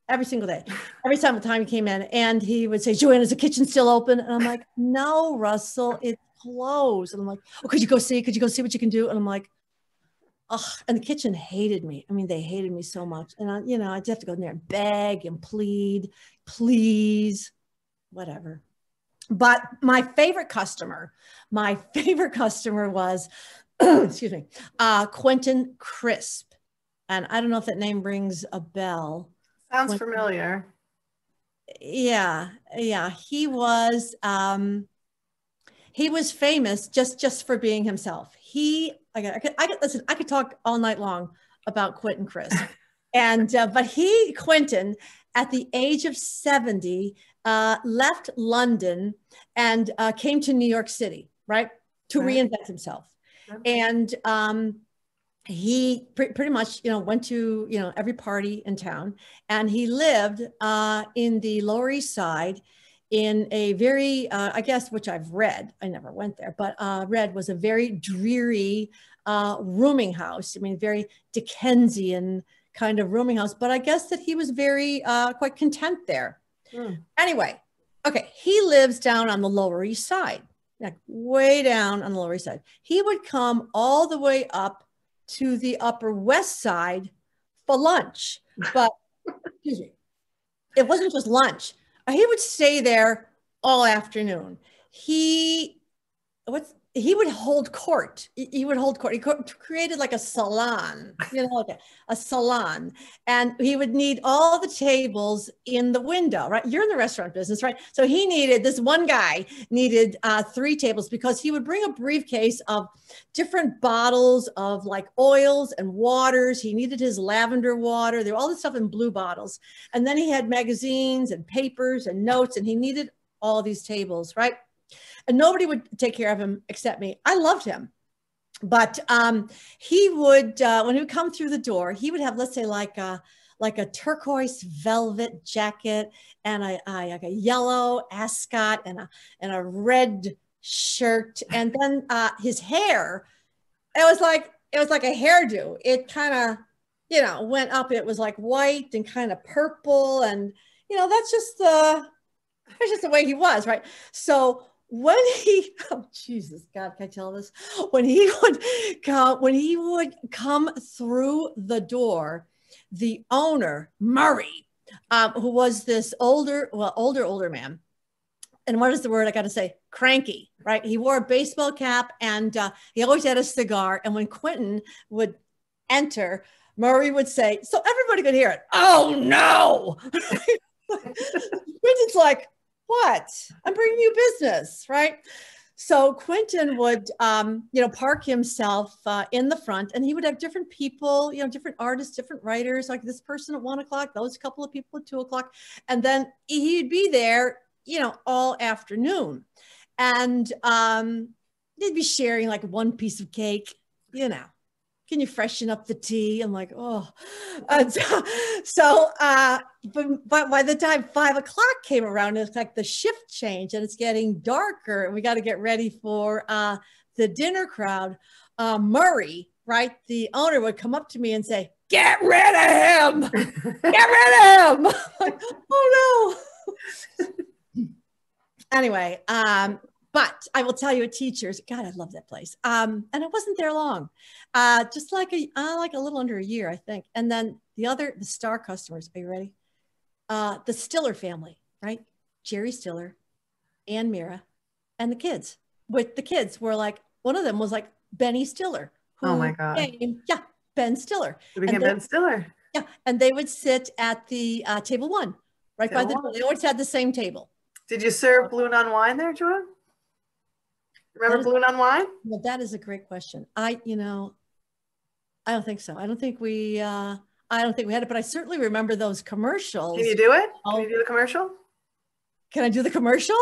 every single day. Every time he came in, and he would say, Joanne, is the kitchen still open? And I'm like, no, Russell, it's closed. And I'm like, oh, could you go see what you can do? And I'm like, oh, and the kitchen hated me. I mean, they hated me so much. And I, you know, I'd have to go in there and beg and plead, please, whatever. But my favorite customer was, excuse me, Quentin Crisp. And I don't know if that name rings a bell. Sounds familiar. Yeah. He was famous just for being himself. Listen, I could talk all night long about Quentin Crisp. And, but Quentin, at the age of 70, left London and came to New York City, right? To reinvent himself. And he pretty much, went to, every party in town, and he lived in the Lower East Side in a very, I guess, which I've read, I never went there, but read was a very dreary rooming house. I mean, very Dickensian kind of rooming house, but I guess that he was very quite content there. Anyway, okay, he lives down on the Lower East Side, like way down on the Lower East Side. He would come all the way up to the Upper West Side for lunch, but excuse me, it wasn't just lunch. He would stay there all afternoon. He would hold court. He would hold court. He created like a salon, like a salon. And he would need all the tables in the window, right? You're in the restaurant business, right? So this one guy needed 3 tables, because he would bring a briefcase of different bottles of like oils and waters. He needed his lavender water. There were all this stuff in blue bottles. And then he had magazines and papers and notes, and he needed all these tables, right? And nobody would take care of him except me. I loved him. But he would, when he would come through the door, he would have, let's say, like a turquoise velvet jacket and like a yellow ascot and a red shirt. And then his hair, it was like a hairdo. It kind of, went up. It was like white and kind of purple. And, that's just the way he was, right? So when oh Jesus God, can I tell this? When he would come through the door, the owner, Murray, who was this older man. And what is the word I got to say? Cranky, right? He wore a baseball cap and he always had a cigar. And when Quentin would enter, Murray would say, so everybody could hear it, "Oh no." Quentin's like, "What? I'm bringing you business," right? So Quentin would, park himself in the front, and he would have different people, different artists, different writers, like this person at 1 o'clock, those couple of people at 2 o'clock. And then he'd be there, all afternoon. And they'd be sharing like one piece of cake, Can you freshen up the tea? I'm like, oh. And but by the time 5 o'clock came around, it's like the shift changed and it's getting darker and we got to get ready for the dinner crowd. Murray, right, the owner, would come up to me and say, "Get rid of him! Get rid of him!" Like, oh no. Anyway, but I will tell you, at Teachers, God, I love that place. And I wasn't there long, just like a little under a year, I think. And then the star customers, are you ready? The Stiller family, right? Jerry Stiller, Ann Mira, and the kids. With the kids were like, one of them was like Benny Stiller. Oh my God. Ben Stiller. It became Ben Stiller. Yeah, and they would sit at the table one, right by the door. They always had the same table. Did you serve Blue Nun wine there, Joanne? Remember Blue Nun wine? Well, that is a great question. I don't think so. I don't think we had it, but I certainly remember those commercials. Can you do it? Can you do the commercial? Can I do the commercial?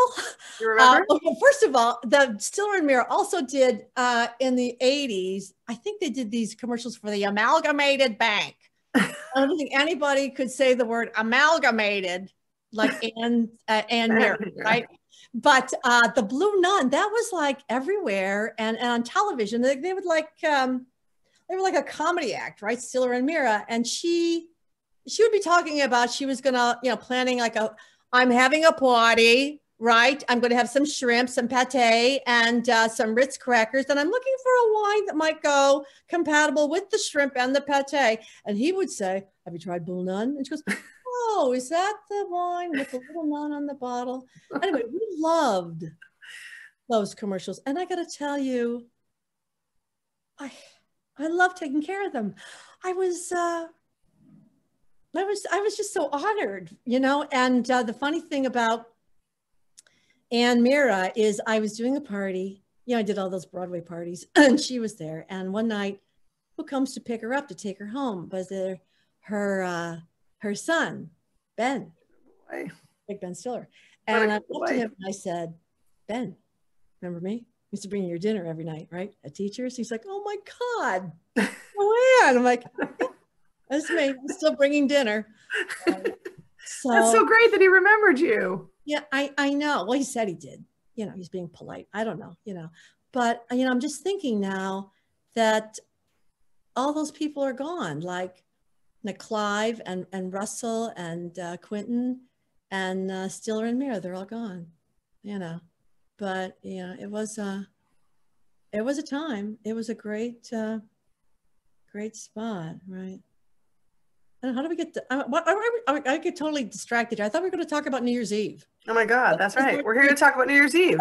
You remember? Okay, first of all, the Stiller and Mira also did in the 80s, I think they did these commercials for the Amalgamated Bank. I don't think anybody could say the word amalgamated like Ann Mira, right? But the Blue Nun, that was like everywhere and on television. They would like they were like a comedy act, right? Stiller and Mira, and she would be talking about she was gonna, planning like I'm having a party, right? I'm going to have some shrimp, some pate, and some Ritz crackers, and I'm looking for a wine that might go compatible with the shrimp and the pate. And he would say, "Have you tried Blue Nun?" And she goes, "Oh, is that the wine with the little nun on the bottle?" Anyway, we loved those commercials. And I got to tell you, I love taking care of them. I was just so honored, and the funny thing about Ann Mira is I was doing a party, I did all those Broadway parties and she was there. And one night, who comes to pick her up to take her home? Was there her son, Ben, Big Ben Stiller. And I went to him and I said, "Ben, remember me? I used to bring you your dinner every night, right? At Teachers." He's like, "Oh my God, Joanne." I'm like, "Yeah, that's me. I'm still bringing dinner." That's so great that he remembered you. Yeah, I know. Well, he said he did. He's being polite. I don't know, But, I'm just thinking now that all those people are gone, like Clive and Russell and Quentin and Stiller and Mira. They're all gone, But, it was a time. It was a great spot, right? And how do we get to, I get totally distracted. I thought we were going to talk about New Year's Eve. Oh my God, that's right. We're here to talk about New Year's Eve.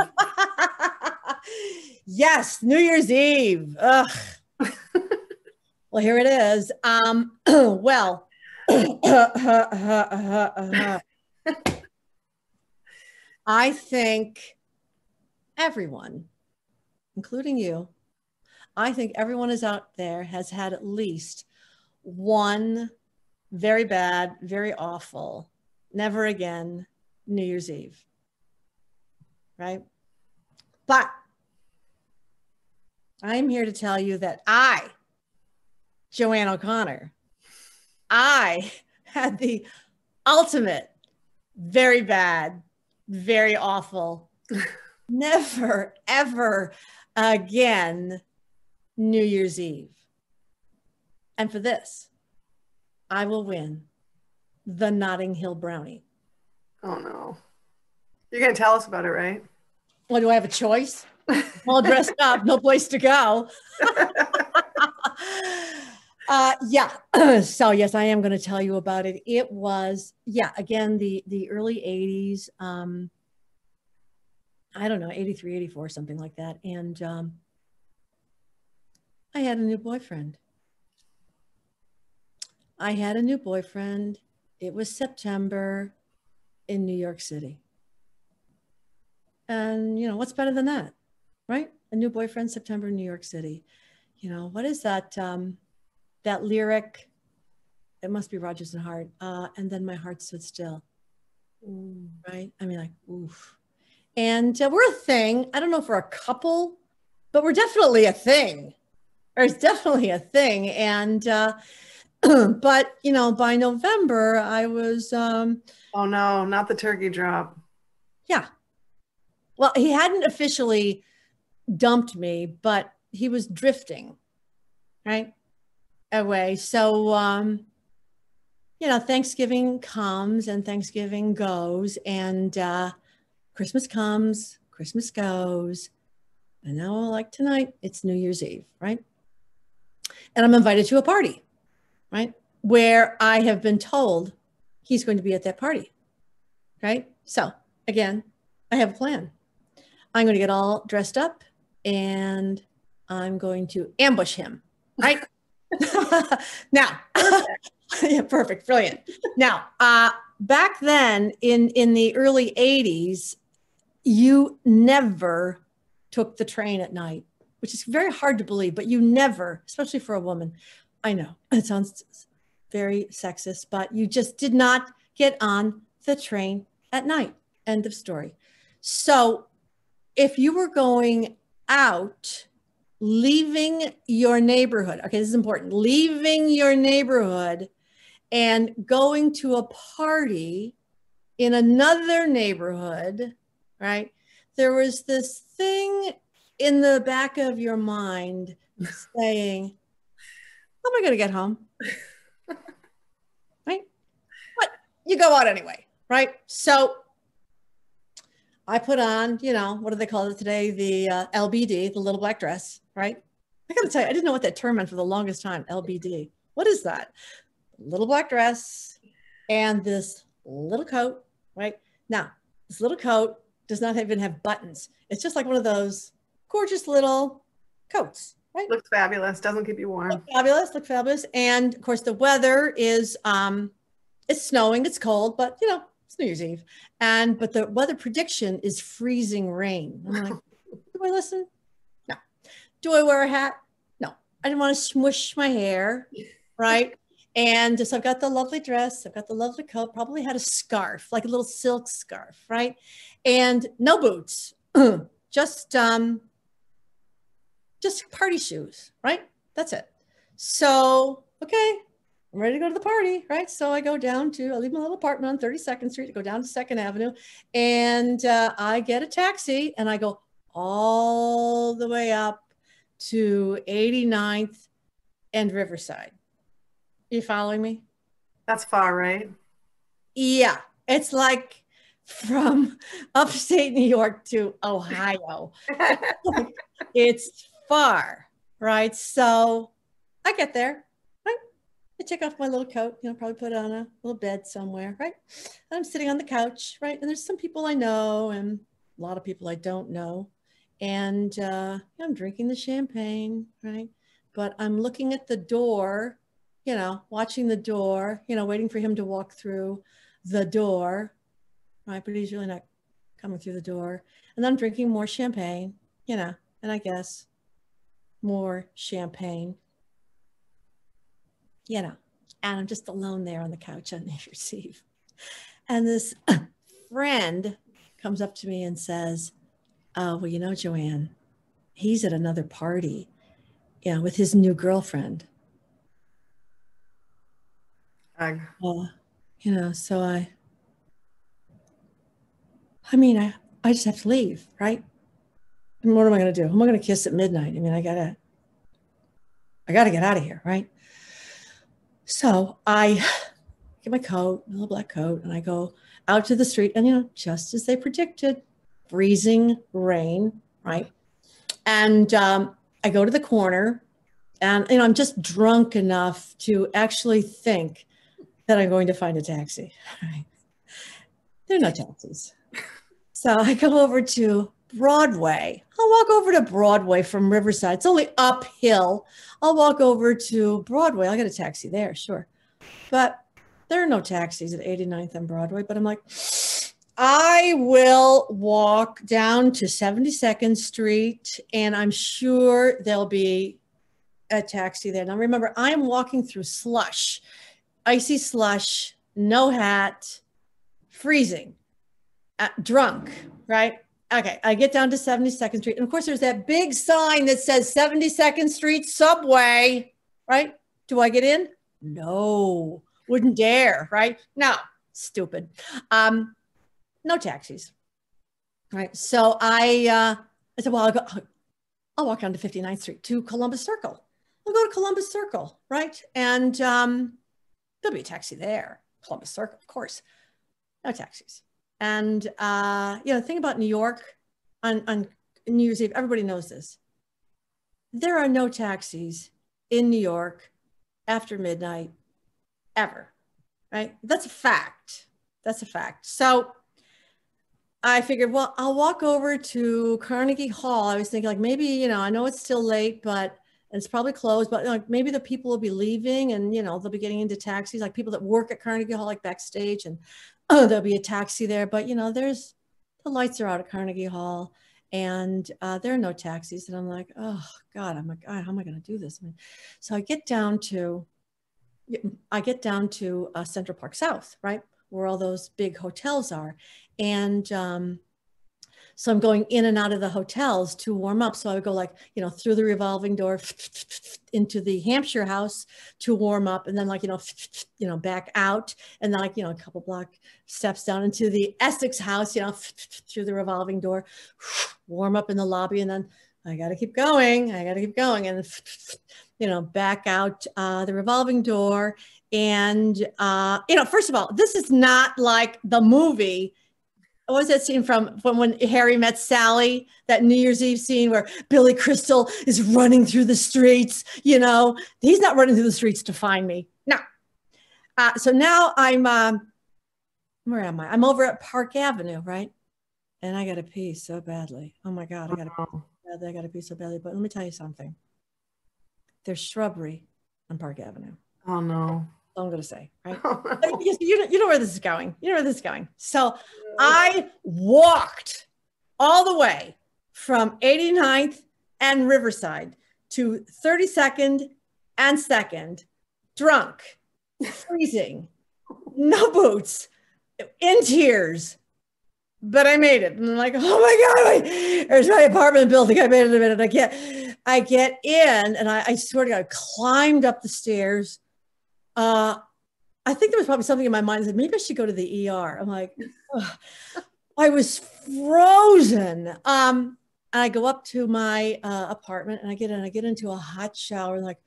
Yes, New Year's Eve. Ugh. Well, here it is. Well, I think everyone, including you, I think everyone is out there has had at least one very bad, very awful, never again New Year's Eve, right? But I'm here to tell you that I, Joanne O'Connor, I had the ultimate, very bad, very awful, never, ever again New Year's Eve. And for this, I will win the Notting Hill Brownie. Oh no. You're going to tell us about it, right? Well, do I have a choice? All dressed up, no place to go. Yeah. So yes, I am going to tell you about it. It was, yeah, again, the early 80s. I don't know, 83, 84, something like that. And I had a new boyfriend. I had a new boyfriend. It was September in New York City. And, you know, what's better than that, right? A new boyfriend, September in New York City. You know, what is that? That lyric, it must be Rodgers and Hart. And then my heart stood still, right? I mean, like, oof. And we're a thing. I don't know if we're a couple, but we're definitely a thing. Or it's definitely a thing. And, but, you know, by November, I was. Oh, no, not the turkey drop. Yeah. Well, he hadn't officially dumped me, but he was drifting, right? Away. So, you know, Thanksgiving comes and Thanksgiving goes, and Christmas comes, Christmas goes. And now, like tonight, it's New Year's Eve, right? And I'm invited to a party, right? Where I have been told he's going to be at that party, right? So again, I have a plan. I'm going to get all dressed up and I'm going to ambush him, right? Now, yeah, perfect, brilliant. Now, back then in the early 80s, you never took the train at night, which is very hard to believe, but you never, especially for a woman. I know it sounds very sexist, but you just did not get on the train at night. End of story. So if you were going out, leaving your neighborhood, okay, this is important, leaving your neighborhood and going to a party in another neighborhood, right? There was this thing in the back of your mind saying, how am I going to get home? Right? But you go out anyway, right? So I put on, you know, what do they call it today? The LBD, the little black dress, right? I got to tell you, I didn't know what that term meant for the longest time, LBD. What is that? Little black dress and this little coat, right? Now, this little coat does not even have buttons. It's just like one of those gorgeous little coats, right? Looks fabulous. Doesn't keep you warm. Look fabulous. And of course, the weather is, it's snowing, it's cold, but you know, it's New Year's Eve. But the weather prediction is freezing rain. I'm like, do I listen? No. Do I wear a hat? No. I didn't want to smush my hair, right? And so I've got the lovely dress, I've got the lovely coat, probably had a scarf, like a little silk scarf, right? And no boots, just party shoes, right? That's it. So, okay, I'm ready to go to the party, right? So I go down to, I leave my little apartment on 32nd Street, go down to 2nd Avenue, and I get a taxi, and I go all the way up to 89th and Riverside. You following me? That's far, right? Yeah, it's like from upstate New York to Ohio. It's far, right? So I get there, right? I take off my little coat, you know, probably put it on a little bed somewhere, right? And I'm sitting on the couch, right? And there's some people I know and a lot of people I don't know. And I'm drinking the champagne, right? But I'm looking at the door, you know, watching the door, you know, waiting for him to walk through the door, right? But he's really not coming through the door. And then I'm drinking more champagne, you know, and I guess more champagne, you know, and I'm just alone there on the couch on New Year's Eve. And this friend comes up to me and says, oh, well, you know, Joanne, he's at another party, you know, with his new girlfriend. You know, so I just have to leave, right? And what am I going to do? Who am I going to kiss at midnight? I mean, I gotta get out of here, right? So I get my coat, my little black coat, and I go out to the street, and, you know, just as they predicted, freezing rain, right? And I go to the corner And, you know, I'm just drunk enough to actually think that I'm going to find a taxi. Right? There are no taxis. So I go over to Broadway. I'll walk over to Broadway from Riverside. It's only uphill. I'll walk over to Broadway. I'll get a taxi there, sure. But there are no taxis at 89th and Broadway. But I'm like, I will walk down to 72nd Street, and I'm sure there'll be a taxi there. Now remember, I'm walking through slush, icy slush, no hat, freezing, drunk, right? Okay, I get down to 72nd Street. And of course, there's that big sign that says 72nd Street subway, right? Do I get in? No, wouldn't dare, right? No, stupid. No taxis, right? So I said, well, I'll walk down to 59th Street to Columbus Circle. I'll go to Columbus Circle, right? And there'll be a taxi there. Columbus Circle, of course. No taxis. And you know, the thing about New York on New Year's Eve, everybody knows this. There are no taxis in New York after midnight ever, right? That's a fact. That's a fact. So I figured, well, I'll walk over to Carnegie Hall. I was thinking like, maybe, you know, I know it's still late, but it's probably closed, but like maybe the people will be leaving and, you know, they'll be getting into taxis, like people that work at Carnegie Hall, like backstage, and there'll be a taxi there. But, you know, the lights are out at Carnegie Hall, and there are no taxis. And I'm like, oh God, I'm like, God, how am I going to do this? So I get down to Central Park South, right? Where all those big hotels are. And so I'm going in and out of the hotels to warm up. So I would go like, you know, through the revolving door into the Hampshire House to warm up. And then like, you know, back out. And then like, you know, a couple block steps down into the Essex House, you know, through the revolving door, warm up in the lobby. And then I got to keep going. And, you know, back out the revolving door. And, you know, first of all, this is not like the movie. What was that scene from when Harry Met Sally, that New Year's Eve scene where Billy Crystal is running through the streets? You know, he's not running through the streets to find me. No. So now I'm, where am I? I'm over at Park Avenue, right? And I got to pee so badly. Oh my God, I got to pee so badly. I got to pee so badly. But let me tell you something. There's shrubbery on Park Avenue. Oh no. I'm going to say, right? You know where this is going. You know where this is going. So I walked all the way from 89th and Riverside to 32nd and 2nd, drunk, freezing, no boots, in tears. But I made it. And I'm like, oh my God, there's my apartment building. I made it in a minute. I get in, and I swear to God, I climbed up the stairs. I think there was probably something in my mind that said, maybe I should go to the ER. I'm like, ugh. I was frozen. And I go up to my apartment, and I get into a hot shower, like,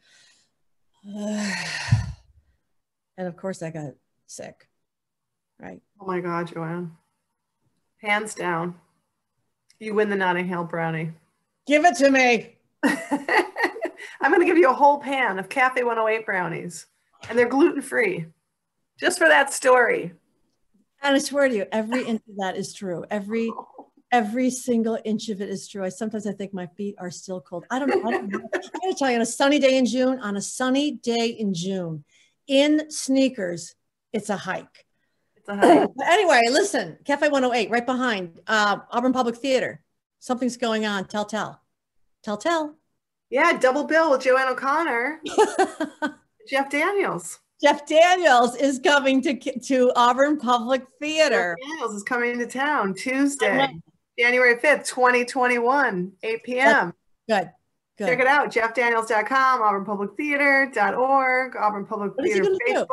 and of course I got sick, right? Oh my God, Joanne. Hands down. You win the Notting Hill brownie. Give it to me. I'm going to give you a whole pan of Cafe 108 brownies. And they're gluten-free, just for that story. And I swear to you, every inch of that is true. Every single inch of it is true. Sometimes I think my feet are still cold. I don't know. I'm going to tell you, on a sunny day in June, in sneakers, it's a hike. It's a hike. But anyway, listen, Cafe 108, right behind Auburn Public Theater. Something's going on. Tell. Yeah, double bill with Joanne O'Connor. Jeff Daniels. Jeff Daniels is coming to Auburn Public Theater. Jeff Daniels is coming to town Tuesday, January 5th, 2021, 8 p.m. Good. Check it out, jeffdaniels.com, auburnpublictheater.org, Auburn Public Theater Facebook.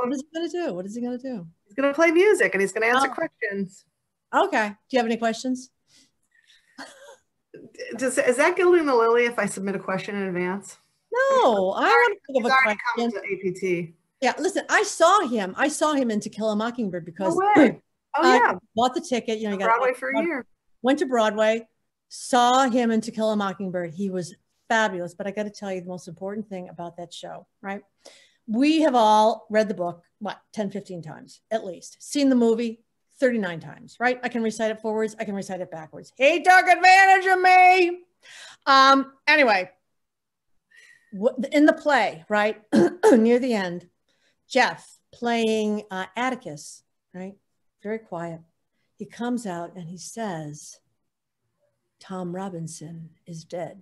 What is he going to do? He's going to play music, and he's going to answer questions. Okay. Do you have any questions? Is that gilding the lily if I submit a question in advance? No, I want to think of a question. To APT. Yeah, listen, I saw him in To Kill a Mockingbird because I bought the ticket. You know, Broadway for a year. Went to Broadway, saw him in To Kill a Mockingbird. He was fabulous. But I got to tell you the most important thing about that show, right? We have all read the book, what, 10, 15 times at least, seen the movie 39 times, right? I can recite it forwards. I can recite it backwards. He took advantage of me. Anyway, in the play, right, near the end, Jeff playing Atticus, right, very quiet. He comes out and he says, Tom Robinson is dead,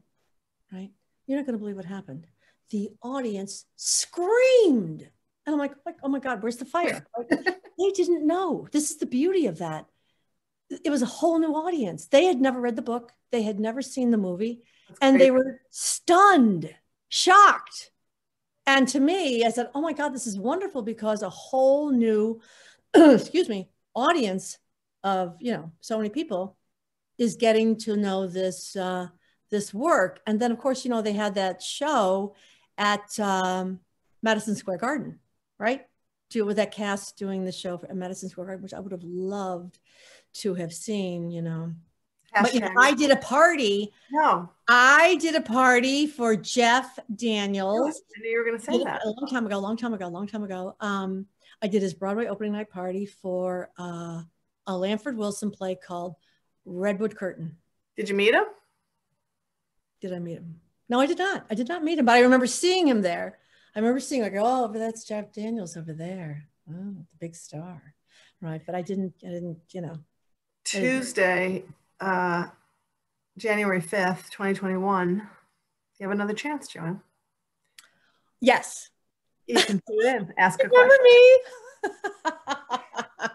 right? You're not going to believe what happened. The audience screamed. And I'm like, oh my God, where's the fire? They didn't know. This is the beauty of that. It was a whole new audience. They had never read the book. They had never seen the movie. And they were stunned, shocked. And to me, I said, oh my God, this is wonderful, because a whole new, excuse me, audience of, you know, so many people is getting to know this, this work. And then of course, you know, they had that show at Madison Square Garden, right? With that cast doing the show at Madison Square Garden, which I would have loved to have seen, you know. But you know, I did a party. No. I did a party for Jeff Daniels. I knew you were going to say that. A long time ago. I did his Broadway opening night party for a Lanford Wilson play called Redwood Curtain. Did you meet him? Did I meet him? No, I did not. I did not meet him, but I remember seeing him there. I remember seeing, like, oh, but that's Jeff Daniels over there. Oh, the big star. Right. But I didn't, you know. Tuesday, January 5th, 2021. You have another chance, Joanne. Yes. You can tune in, ask a Remember question. me?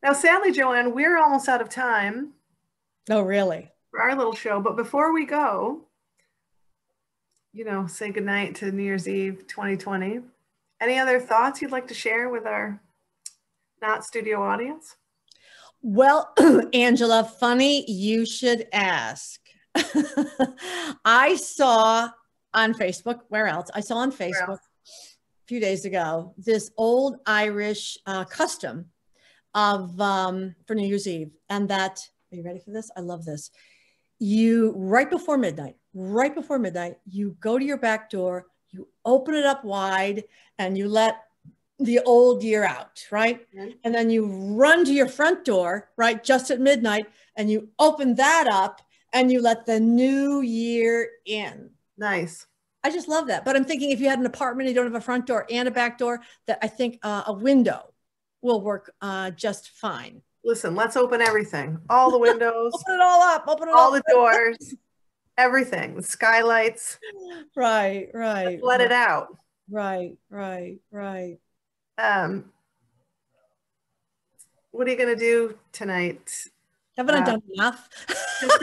Now, sadly, Joanne, we're almost out of time. Oh, really? For our little show. But before we go, you know, say goodnight to New Year's Eve 2020. Any other thoughts you'd like to share with our not studio audience? Well, Angela, funny you should ask. I saw on Facebook, where else? I saw on Facebook a few days ago, this old Irish custom of for New Year's Eve. And that, are you ready for this? I love this. You, right before midnight, you go to your back door, you open it up wide, and you let the old year out, right? Mm-hmm. And then you run to your front door, right, just at midnight, and you open that up and you let the new year in. Nice. I just love that. But I'm thinking, if you had an apartment, you don't have a front door and a back door, that I think a window will work just fine. Listen, let's open everything. All the windows. Open it all up. Open it all up. The doors. Everything. The skylights. Right. Let's let it out. Right. What are you going to do tonight? Haven't I done enough? Just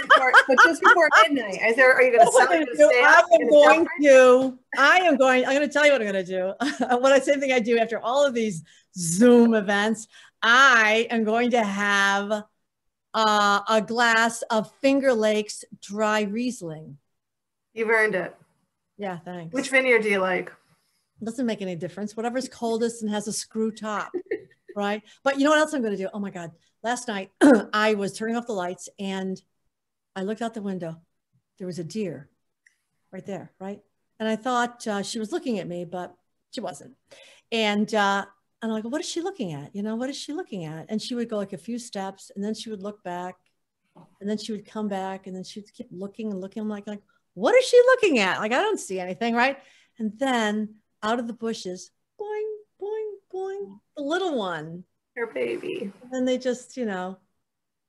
before midnight. Are you going to stay up? I'm going to tell you what I'm going to do. Same thing I do after all of these Zoom events. I am going to have a glass of Finger Lakes dry Riesling. You've earned it. Yeah, thanks. Which vineyard do you like? Doesn't make any difference. Whatever's coldest and has a screw top, right? But you know what else I'm going to do? Oh my God. Last night, I was turning off the lights and I looked out the window. There was a deer right there, right? And I thought she was looking at me, but she wasn't. And I'm like, what is she looking at? You know, what is she looking at? And she would go like a few steps and then she would look back and then she would come back and then she would keep looking and looking. I'm like, what is she looking at? Like, I don't see anything, right? And then out of the bushes, boing, boing, boing, the little one. Her baby. And then they just, you know,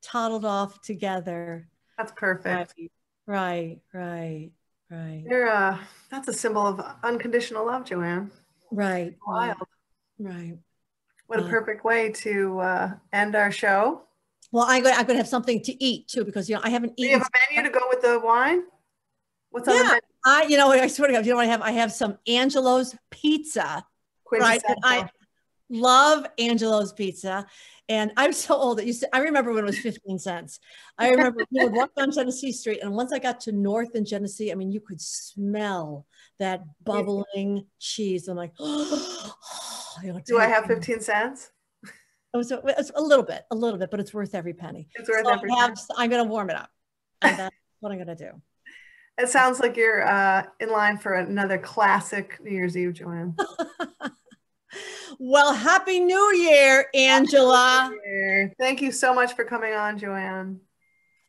toddled off together. That's perfect. Right. That's a symbol of unconditional love, Joanne. Right. Wild. Right. What a perfect way to end our show. Well, I'm going to have something to eat too, because, you know, I haven't eaten. Do you have a menu to go with the wine? What's on the menu? I swear to God, you know what I have? I have some Angelo's pizza. Right. And I love Angelo's pizza. And I'm so old that I remember when it was 15 cents. I remember you would walk down Genesee Street. And once I got to North and Genesee, I mean, you could smell that bubbling cheese. I'm like, oh, do I have 15 cents? It's a little bit, but it's worth every penny. It's worth every penny. I'm going to warm it up. And that's what I'm going to do. It sounds like you're in line for another classic New Year's Eve, Joanne. Well, Happy New Year, Angela. Happy New Year. Thank you so much for coming on, Joanne.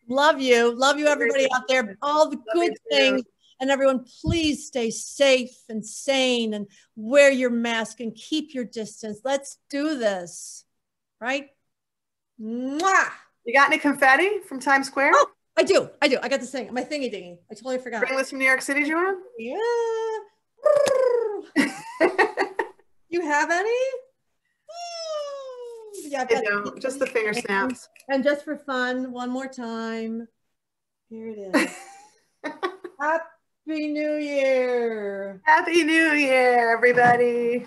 Love you. Love you, everybody out there. All the good things. And everyone, please stay safe and sane and wear your mask and keep your distance. Let's do this. Right? Mwah! You got any confetti from Times Square? Oh, I do. I got this thing. My thingy dingy. I totally forgot. Bring this from New York City, Joanne? Yeah. You have any? Yeah, I don't. Just the finger snaps. And just for fun, one more time. Here it is. Happy New Year. Happy New Year, everybody.